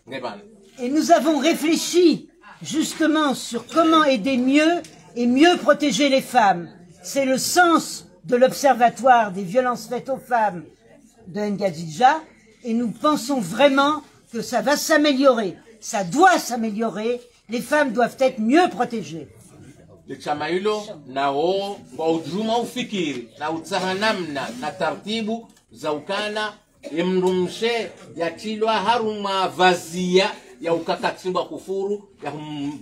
ngebanu. Et nous avons réfléchi justement sur comment aider mieux et mieux protéger les femmes. C'est le sens de l'Observatoire des violences faites aux femmes de Ngazidja et nous pensons vraiment que ça va s'améliorer. Ça doit s'améliorer. Les femmes doivent être mieux protégées. Le chama hilo nao kwa ujuma ufikiri na utsahanamna na taratibu za ukana mndumshe yatilwa haruma vazia ya ukakatimba kufuru ya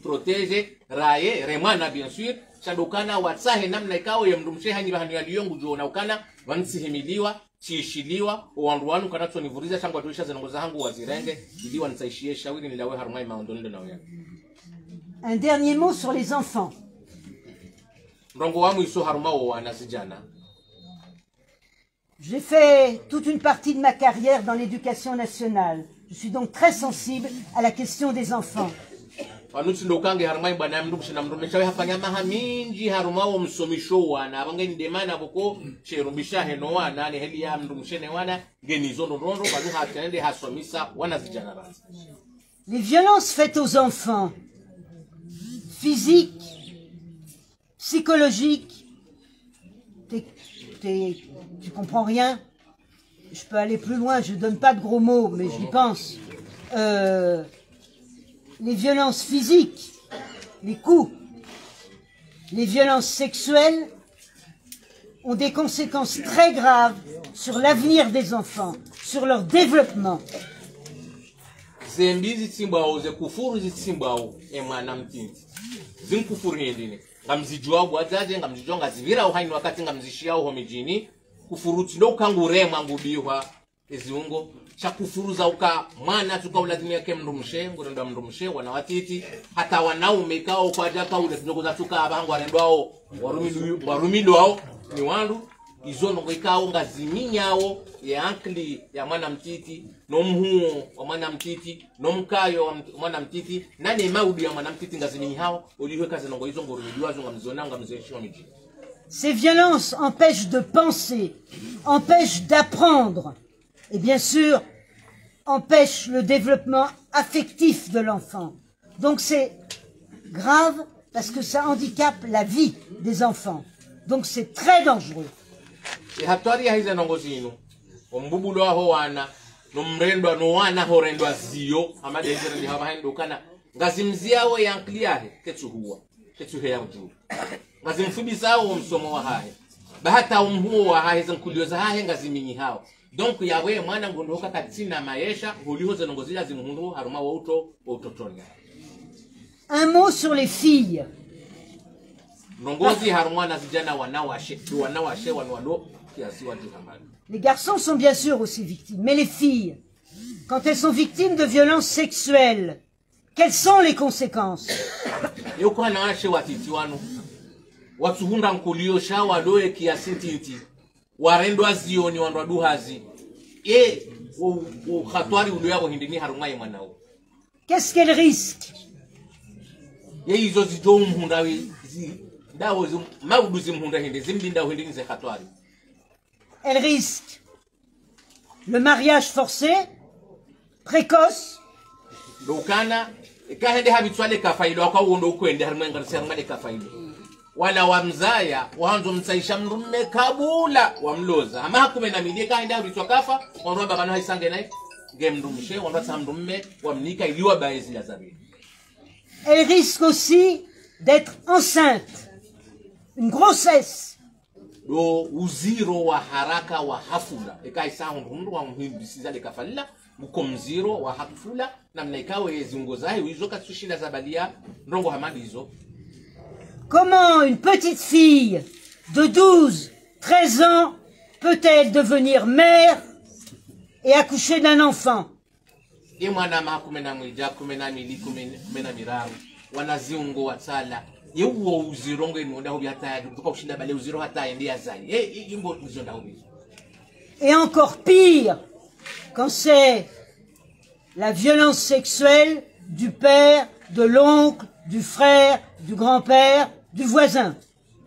protege raye remana bien sûr shadukana watsahe namna ikao ya mndumshe hani bahani yaliyongu jo na ukana vansihimiliwa chishiliwa uwanduwanu kana tonivuriza changu atuisha zenongoza hangu wazirenge iliwa nitsaishie shawiri nilawe harumai maondonde na uya. Un dernier mot sur les enfants. J'ai fait toute une partie de ma carrière dans l'éducation nationale. Je suis donc très sensible à la question des enfants. Les violences faites aux enfants, physiques, psychologiques, tu comprends rien. Je peux aller plus loin, je donne pas de gros mots, mais j'y pense. Les violences physiques, les coups, les violences sexuelles ont des conséquences très graves sur l'avenir des enfants, sur leur développement. Ngamzijua bwazaje ngamzijua ngazivira uhaini wakati ngamzishia uho mijini kufuruti ndo kangurema ngubiwa eziungo cha kufuruza uka mwana tukaulazimia ke mndumshe ngurendo mndumshe wanawatiti hata wanaume kao kwa jaka ule tunogoza tuka abangu arendwao warumilwao ni wandu izo ngo ikao ngaziminyao ya ankli ya mwana mtiti no mhuo wa mwana mtiti no mkayo wa mwana mtiti nane maudi ya mwana mtiti ngazimini hao uliweka zenongo hizo ngorumilwazo ngamzona ngamzeshwa miji. Ces violences empêchent de penser, empêchent d'apprendre et bien sûr empêchent le développement affectif de l'enfant. Donc c'est grave parce que ça handicape la vie des enfants. Donc c'est très dangereux. E hatari ya hizo nongozino ombubulo aho wana nomrendwa no wana horendwa zio amade hizo ndi haba hendo kana ngazimziawo yankliahe ketsuhuwa ketsuhe mtu ngazimfubisao msomo wa hahe bahata umhuo wa hahe zankulioza hahe ngaziminyi hao donc yawe mwana ngondoka katina maisha huliho zenongozila zimhundu haruma wa utotoni. Un mot sur les filles. Nongozi haruma na vijana wanawashe wanwalo. Les garçons sont bien sûr aussi victimes, mais les filles, quand elles sont victimes de violences sexuelles, quelles sont les conséquences? Yuko na washe watiti wanu watuhunda nkulio sha wadoe kiasintinti warendwa zioni wandwa duhazi ukhatwari ulo yabo hindini harumai mwanao. Qu'est-ce qu'elle risque? Izo zido mhunda ndawo maudu zimhunda hindi zimbinda hindini ze khatwari. Elle risque le mariage forcé, précoce. Dokana kahende habitswale kafailo akawondo ukwende harumwenga nsermale kafailo. Wala wamzaya waanzo msaisha mrume kabula wamloza ama hakume na milie kahende habitswa kafa wanwa baba no haisange naye ngemndumshe wanwa tsamrume wamnika iliwa baezi ya zabi. Elle risque aussi d'être enceinte, une grossesse. Do uziro wa haraka wa hafula ekaisa hundu wa mhimbisiza le kafalla mukomziro wa hafula namna ikawe yezungozaye wizo katsushina zabalia ndongo hamadizo. Comment une petite fille de 12, 13 ans peut-elle devenir mère et accoucher d'un enfant? Imwana makumena mwija kumena mili kumena miraru wanaziungo watsala yewo uzirongo inonda hobi hata tukakushinda bale uziro hata ende yazai imbo uzonda hobi. Et encore pire quand c'est la violence sexuelle du père, de l'oncle, du frère, du grand-père, du voisin.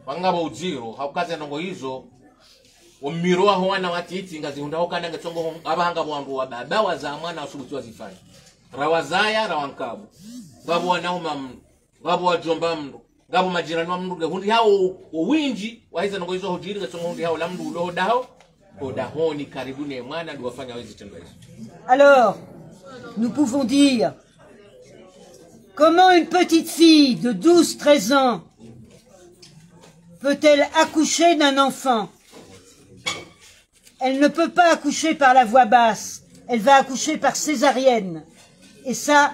Wangaba uziro haukaze ndongo hizo umiro aho wana watiti ngazi hunda hokana ngatongo abanga bwangu wa baba wa zamana wasubutwa zifanya rawazaya rawankabu ngabo wanauma ngabo wajomba mndo ngabo majirani wa mndo hundi hao winji waiza ndongo hizo hojiri ngatongo hundi hao lamdu ulo dao odahoni karibuni mwana ndio wafanya wezi tendo hizo. Alors nous pouvons dire comment une petite fille de 12-13 ans peut-elle accoucher d'un enfant? Elle ne peut pas accoucher par la voie basse, elle va accoucher par césarienne. Et ça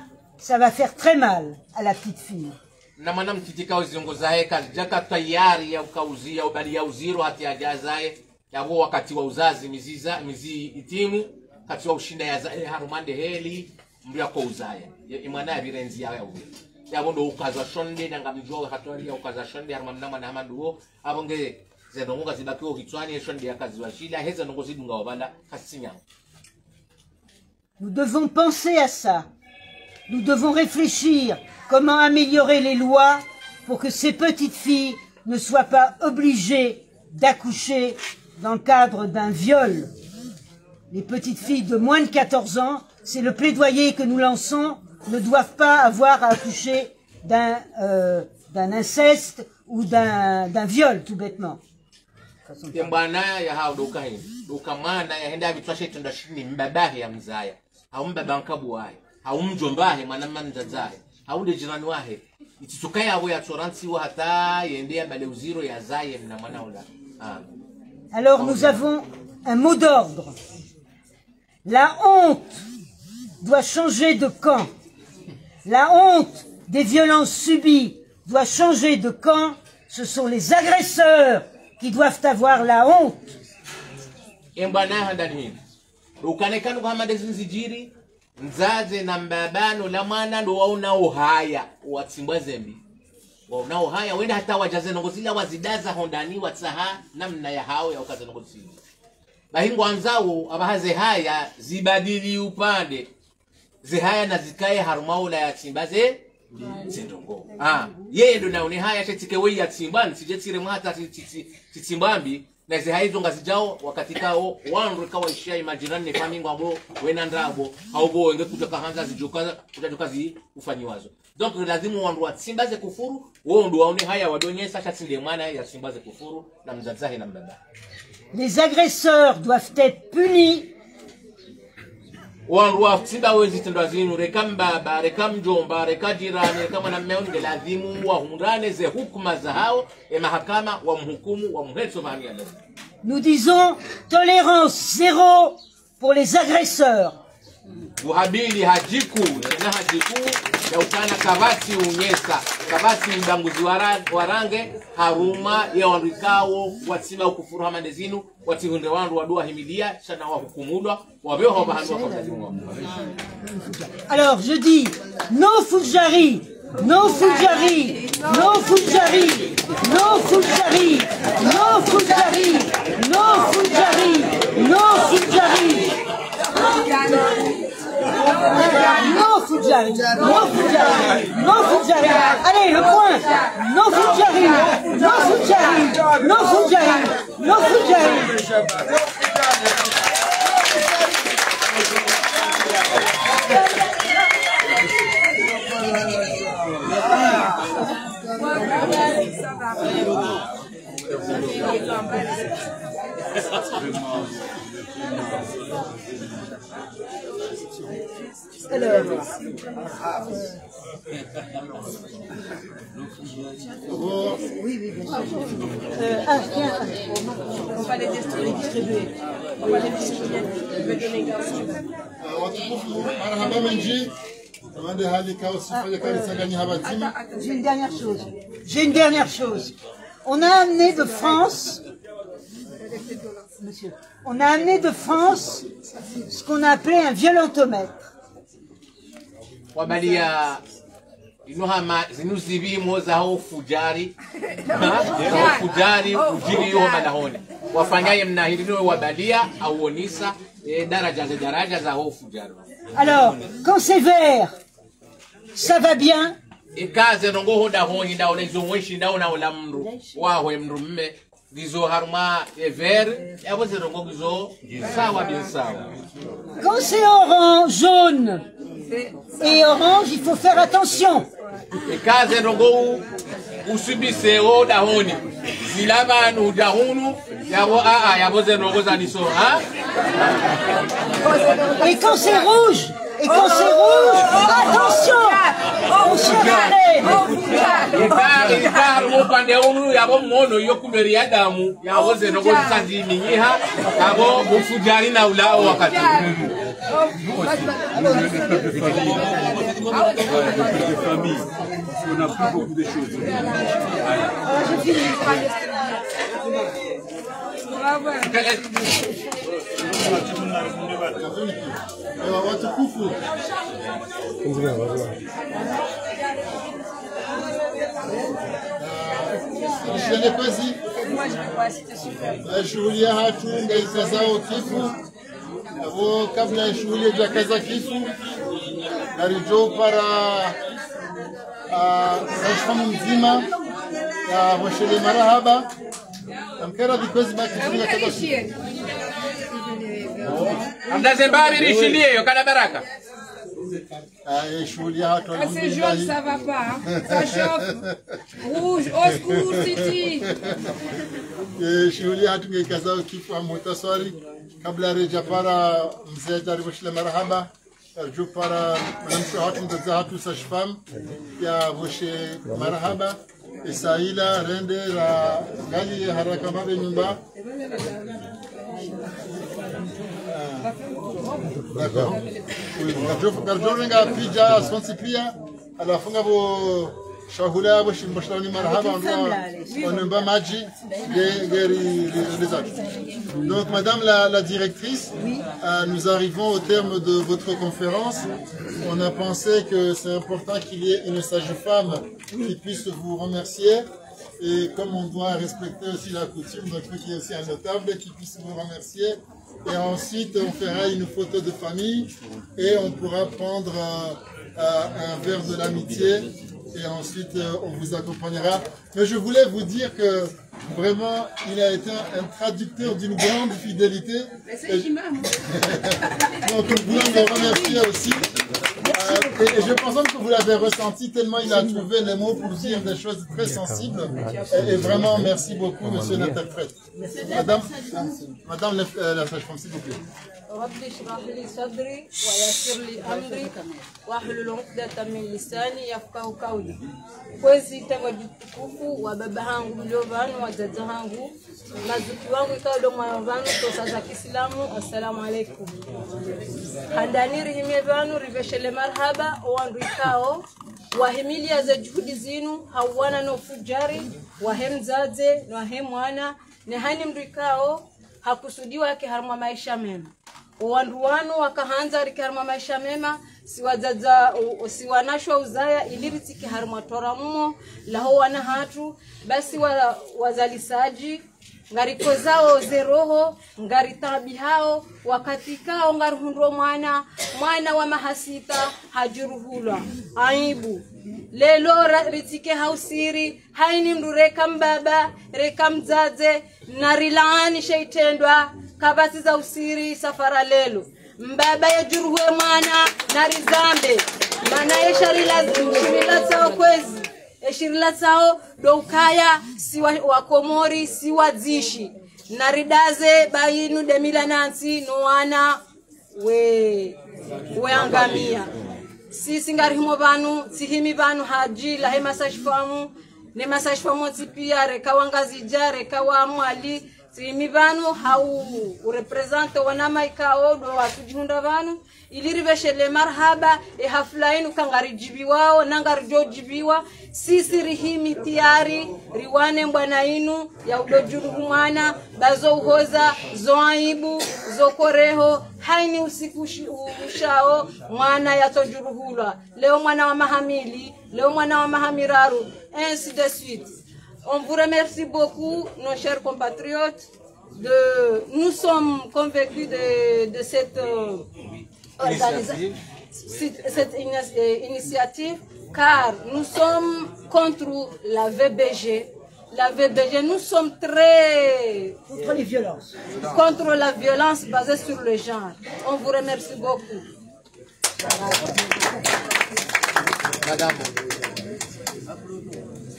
va faire très mal à la petite fille. Na mwana mtitika uziongozae kajaka tayari ya ukauzia ubali ya uziro hati ajazae yabo wakati wa uzazi mizi itimu kati wa ushinda ya zae harumande heli mbya kwa uzaya imwana ya virenzi ya uwe yabo ndo ukaza shonde nanga mjoa hatwari ya ukaza shonde harumamna mwana hamanduo abonge zedongoka zibakiwo kitwani shonde ya kazi wa shila heza ndongo zidunga wabala kasinya. Nous devons penser à ça. Nous devons réfléchir comment améliorer les lois pour que ces petites filles ne soient pas obligées d'accoucher dans le cadre d'un viol. Les petites filles de moins de 14 ans, c'est le plaidoyer que nous lançons, ne doivent pas avoir à accoucher d'un inceste ou d'un viol, tout bêtement. Yambana ya hao dokamana ya henda bitwashe tunda shini mbabahi ya mzaya haumbaba nkabu wae haumjombahe mwanamanza zae haude jirani wahe ititokaya abo ya toransi wa hata yendea bale uziro ya zaye na mwanaola. Alors nous avons un mot d'ordre. La honte doit changer de camp. La honte des violences subies doit changer de camp. Ce sont les agresseurs qui doivent avoir la honte. Embana handani ukanekanu kama dezinzijiri mzaze na mbabano la mwana ndo waunao haya watsimbwa zembi waunao haya wenda hata wajaze nongozila wazidaza hondani watsaha namna ya hao ya ukaze nongozila bahingo anzao abahaze haya zibadili upande ze haya na zikaye harumaula ya tsimbaze zindongo yeye ndo naone haya chetike we ya tsimbani sijetire mwata tsimbambi na ze haizo ngazijao wakati kao wandu kawa ishia imajirani ne famingo abo wena ndabo aubo wenge kutoka hanza kutoka zi ufanyiwazo. Donc lazima wandu watsimbaze kufuru wao ndo waone haya wadonyesa chatsinde mwana ya simbaze kufuru na mzazahe na mbaba. Les agresseurs doivent être punis. Wandu watsimba wezi tendo zinu rekamba rekamjomba rekajirani kama na meonde lazimu wa hundane ze hukuma za hao mahakama wa mhukumu wa mhetso bani Nous disons tolérance zéro pour les agresseurs. uhabili hajiku na hajiku ya utana kabati unyesa kabati mdanguzi warange haruma ya wandikao watima ukufuru hamandezinu watihunde wandu wadua himidia shana wa hukumudwa wabeho bahanwa kwa mtazimu. Alors je dis non Foudjari, non Foudjari, non Foudjari, non Foudjari, non Foudjari, non Foudjari, non Foudjari. Non Foudjari, non Foudjari, non Foudjari. Allez, le point. Non Foudjari, non Foudjari, non Foudjari, non Foudjari. Oui, bien sûr. On va les distribuer. On va les distribuer. Le délégation. J'ai une dernière chose. J'ai une dernière chose. On a amené de France, monsieur, on a amené de France ce qu'on a appelé un violentomètre. Wabalia inuhama zinuzibimo za Fudjari Fudjari ujiri yo malahone wafanyaye mnahiriwe wabalia auonisa daraja za Fudjari. Alors quand c'est vert ça va bien. Ikaze rongo hoda honi da ona izomweshi da ona ola mru wawe mru mme gizo harma ver yabo ze rongo gizo sawa bien sawa. Quand c'est orange, jaune et orange, il faut faire attention. Ikaze rongo usubise hoda honi zilaba nu dahunu yabo ze rongo za niso ha. Et quand c'est rouge, attention. On se arrête. Ikaru upande unu yabo mono yokumeri adamu yabo ze rongo zazi minyiha yabo Fudjari na ulao wakati. On a pris beaucoup de choses. Watukufu, shughuli ya hatu ngaisa zao kifu abo kabla ya shughuli ya kaza kifu narijo para rashfamu mzima ya washele marahaba amkera dikozi baki kufunga kaza kifu Amdazembari rishilie yo kana baraka. Shughuli ya hatu c'est jaune, ça va pas. Ça chauffe. Rouge, au secours, Titi. Shughuli ya hatu ngekazao kifu amutaswari kabla reja para mzee jaribu shile marahaba arju para mwanamke hatu mzaza hatu sashfam ya voshe marahaba isaila rende la gali haraka mabe nyumba. D'accord. Garjorenga pija sponsi pia alafunga bo shahula bo shimbashani marhaba on maji les actes. Donc madame la directrice, nous arrivons au terme de votre conférence. On a pensé que c'est important qu'il y ait une sage-femme qui puisse vous remercier. Et comme on doit respecter aussi la coutume, donc qu'il y ait aussi un notable qui puisse vous remercier. Et ensuite, on fera une photo de famille et on pourra prendre un verre de l'amitié et ensuite on vous accompagnera. Mais je voulais vous dire que vraiment, il a été un traducteur d'une grande fidélité. Donc, nous voulons le remercier aussi. Et je pense que vous l'avez ressenti tellement il a trouvé les mots pour dire des choses très sensibles. Et vraiment, merci beaucoup, monsieur l'interprète. Madame la sage-femme, s'il vous plaît. رب اشرح لي صدري ويسر لي أمري واحلل عقدة من لساني يفقهوا قولي. Kwezi tengwa tukufu wa baba hangu mjovanu wa dada hangu mazuki wangu ikawa domo ya vanu tosa za Kiislamu. Assalamu alaikum. Handaniri himevanu riveshele marhaba owandu ikao wahimilia za juhudi zinu hawana no fujari wahemzaze no hemwana ne hani mrikao hakusudiwa yake harma maisha mema owandu wanu wakahanza rikarma maisha mema siwazaza siwanashwa uzaya iliritiki harma toramumo laho wana hatu basi wazalisaji ngariko zao zeroho ngaritabi hao wakati kao ngaruhundwa mwana wa mahasita hajuruhula aibu lelo ritike hausiri haini mdu reka mbaba reka mzaze narilani sheitendwa kabasi za usiri safara lelo mbaba ya juruhwe mwana narizambe mana shirila sao kwezi shirila sao doukaya siwa wakomori siwa zishi naridaze bayinu demila nansi noana we angamia sisi ngarimo banu sihimi banu haji la hema sashfamu ne masashfamu tipia reka wangazija kawa mwali sihimi banu hau represente wanama ikao do watujunda banu iliriveshele marhaba haflainu kangarijibi wao nangarijojibiwa sisi rihimi tiari riwane mbwana inu ya udojuru mwana bazo uhoza zoaibu zokoreho haini usiku ushao mwana yatojuruhula leo mwana wa mahamili leo mwana wa mahamiraru ainsi de suite. On vous remercie beaucoup nos chers compatriotes nous sommes convaincus de cette cette initiative car nous sommes contre la VBG. La VBG, nous sommes très contre les violences. Contre la violence basée sur le genre. On vous remercie beaucoup.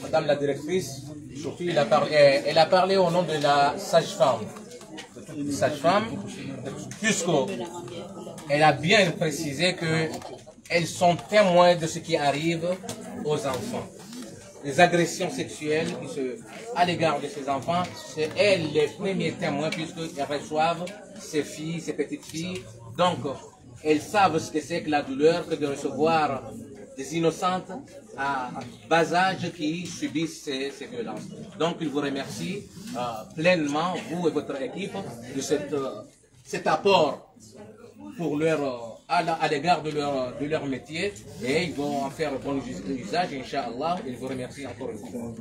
Madame la directrice, surtout elle a parlé au nom de la sage-femme. Sage-femme, puisqu'elle a bien précisé qu'elles sont témoins de ce qui arrive aux enfants. Les agressions sexuelles à l'égard de ces enfants, c'est elles les premiers témoins puisqu'elles reçoivent ces filles, ces petites filles. Donc, elles savent ce que c'est que la douleur que de recevoir des innocentes à bas âge qui subissent ces violences. Donc, je vous remercie pleinement, vous et votre équipe, de cet apport pour à l'égard de leur métier, et ils vont en faire bon usage, Inch'Allah, et je vous remercie encore une fois.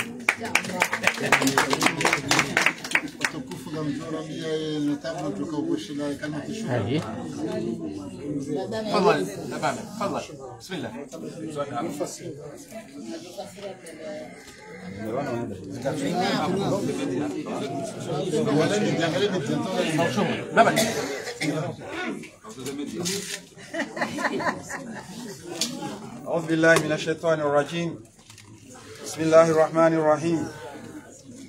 أعوذ بالله من الشيطان الرجيم. بسم الله الرحمن الرحيم.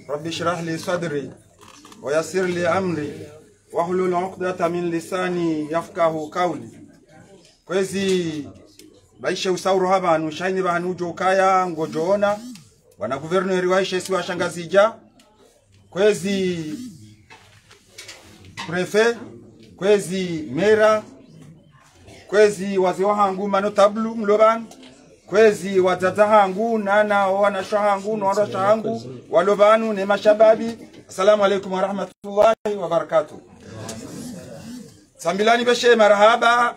رب اشرح لي صدري ويسر لي أمري واحلل عقدة من لساني يفقهوا قولي. Kwezi baisha usauru haba nushaini bahanujo kaya ngojoona wana guverneri waisha si washangazija kwezi prefet kwezi mera kwezi wazee wangu manotablu mloban kwezi wazata hangu nana wana shahangu na wana shahangu walobanu ne mashababi. Assalamu alaikum wa rahmatullahi wa barakatuh. Sambilani beshe marhaba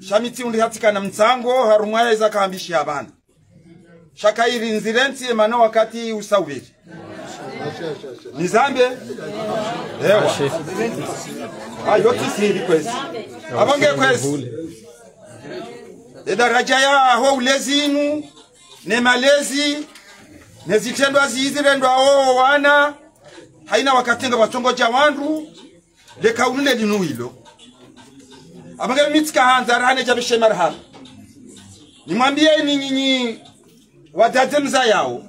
shamiti undi hatika na mtsango harumwaya iza kaambishi abana shakairi nzirenti mano wakati usawiri nizambe ewa ayoti siri kwezi abonge kwezi edaraja ya ho ulezinu ne malezi ne zitendwa zizirendwa wana haina wakatenga watongoja wandu leka unune linuilo abonge mitika hanza rane jabishe marhaba nimwambie ni nyinyi wadade mza yao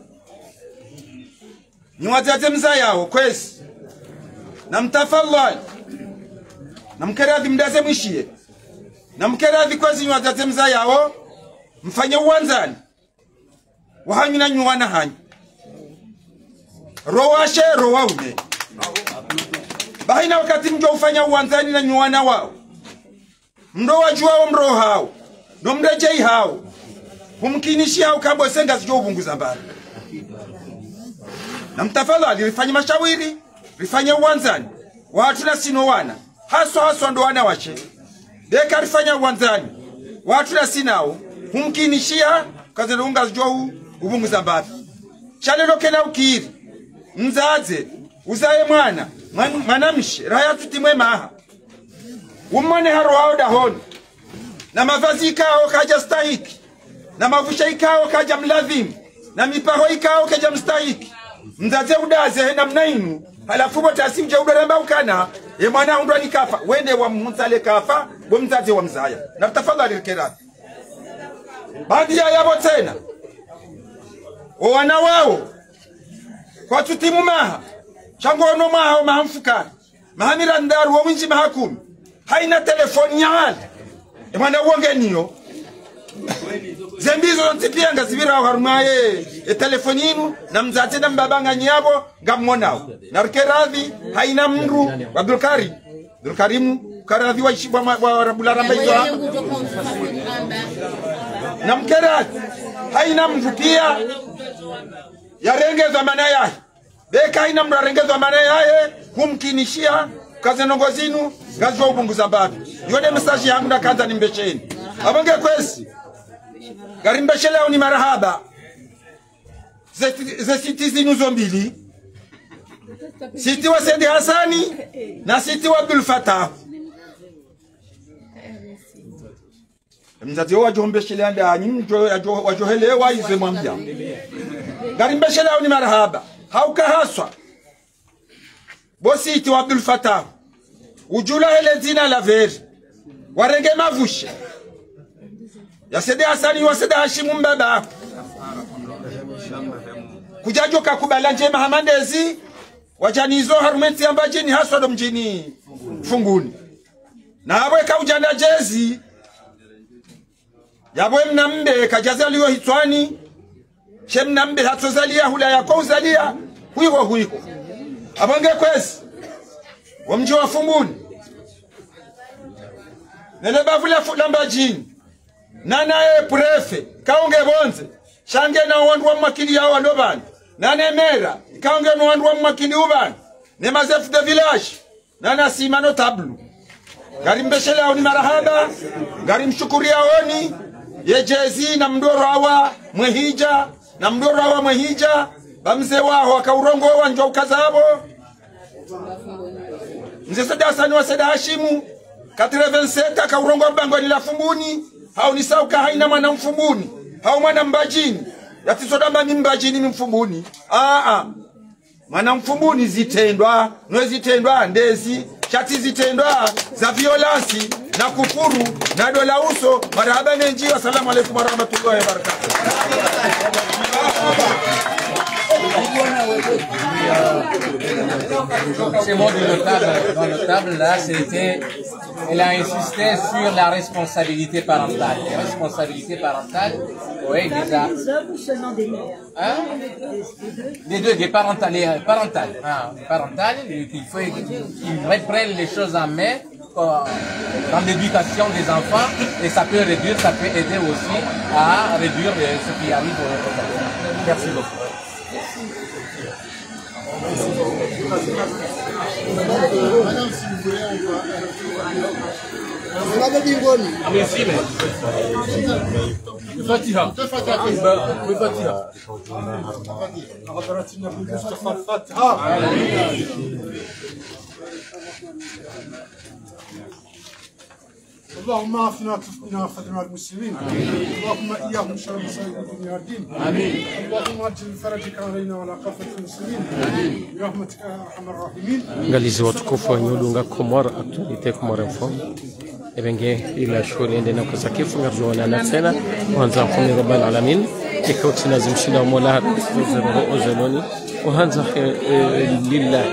ni wadade mza yao kwezi na mtafadhali na mkeradhi mdaze mwishie na mkeradhi kwezi nywazaze mza yao mfanye uwanzani wahanyu na nyuwana hanyu rowashe rowaume bahina wakati mjo ufanya uwanzani na nyuwana wao mdo wajuao mro hao no mrejei hao humkinishi hao kambo senga zijo ubunguza mbali na mtafadhali rifanye mashawiri rifanye uwanzani watu na sino wana haswa ndo wana wache deka rifanye uwanzani watu na sinao humkinishia kaze runga zijo ubunguza mbali chalelo kena ukiri mzaze uzaye mwanamshi raya tutimwe maha umone haro hao dahoni na mavazi ikao kaja stahiki na mavusha ikao kaja mladhimu na mipaho ikao kaja mstahiki mzaze udaze na mnainu halafu botasi mje uberemba ukana ye mwana hundwa ni kafa wende wa mhunsale kafa bo mzaze wa mzaya na tafadhali rikera baadhi ya yabo tena wana wao kwa tutimu maha chango no maha mahamfuka mahamira ndaru wa winji mahakumi haina telefoni ya hali mwana uonge niyo zembizo ntipia ngazibira harumaye telefoni inu na mzate na mbabanga nyabo ngammonao na rikeradhi haina mru Abdulkarimu karadhi wa ishibwa wa rabula rambaizwa na mkeradhi haina mru pia yarengezwa mana yae beka haina mru yarengezwa mana yae kumkinishia kaze nongozinu gazwa ubunguza mbabi yone mesaji yangu na kanza nimbesheni abonge kwesi garimbeshe leo ni marahaba ze siti zinu zombili siti wa Saidi Hassani na siti wa Abdul Fattah mzazi wa jombeshe leo ndani wajohelewa ize mwambia garimbeshe leo ni marahaba hauka haswa bositi wa Abdul Fattah ujula hele zina la veri warenge mavushe ya Saidi Hassani wa Saidi Hashimu mbaba kujajo kakubala njema hamandezi wajanizo harumenti ambajini haswa do mjini funguni na hawe kaujana jezi yabwe mnambe kajaza liyo hitwani she mnambe hatozalia hula yako uzalia huiko abonge kwezi wa mji wa funguni nele bavula fulamba jini nana prefe kaunge bonze shange na wandu wa makili ya wanobani nane mera kaunge na wandu wa makili ubani ne mazef de village nana simano tablu garimbeshele au ni marahaba garimshukuria oni yejezi na mdoro hawa mwehija na mdoro hawa mwehija bamze wao akaurongo wanjwa ukazabo mzee Saidi Hassani wa Saidi Hashimu 87 akaurongo bango ni la funguni hau ni sauka haina mwana mfumbuni hau mwana mbajini yatisodamba ni mbajini mfumbuni mwana mfumbuni zitendwa nwezitendwa ndezi chati zitendwa za violansi na kufuru na dola uso marhaba nenji wa salamu alaikum wa rahmatullahi wa barakatuh Ces mots de notable là, c'était, elle a insisté sur la responsabilité parentale. La responsabilité parentale, oui, déjà. Des hommes ou seulement des mères? Hein? Les deux, des parentales. Parentales, il faut qu'ils reprennent les choses en main dans l'éducation des enfants et ça peut aider aussi à réduire ce qui arrive aux enfants. Merci beaucoup. Madame, si vous voulez, on اللهم اعفنا وتفقنا وخدمنا المسلمين اللهم اياهم شر مصائب الدنيا والدين اللهم اجل فرجك علينا وعلى كافه المسلمين برحمتك يا ارحم الراحمين. Ngalizi watukufu wa Nyolunga Komor, actualité Komor Info. Ebenge ila shughuli endena kwa sakifu ngarjuana na tena kwanza kumi rabbal alamin ikauti nazimshinda mola ozaloni وهنزح لله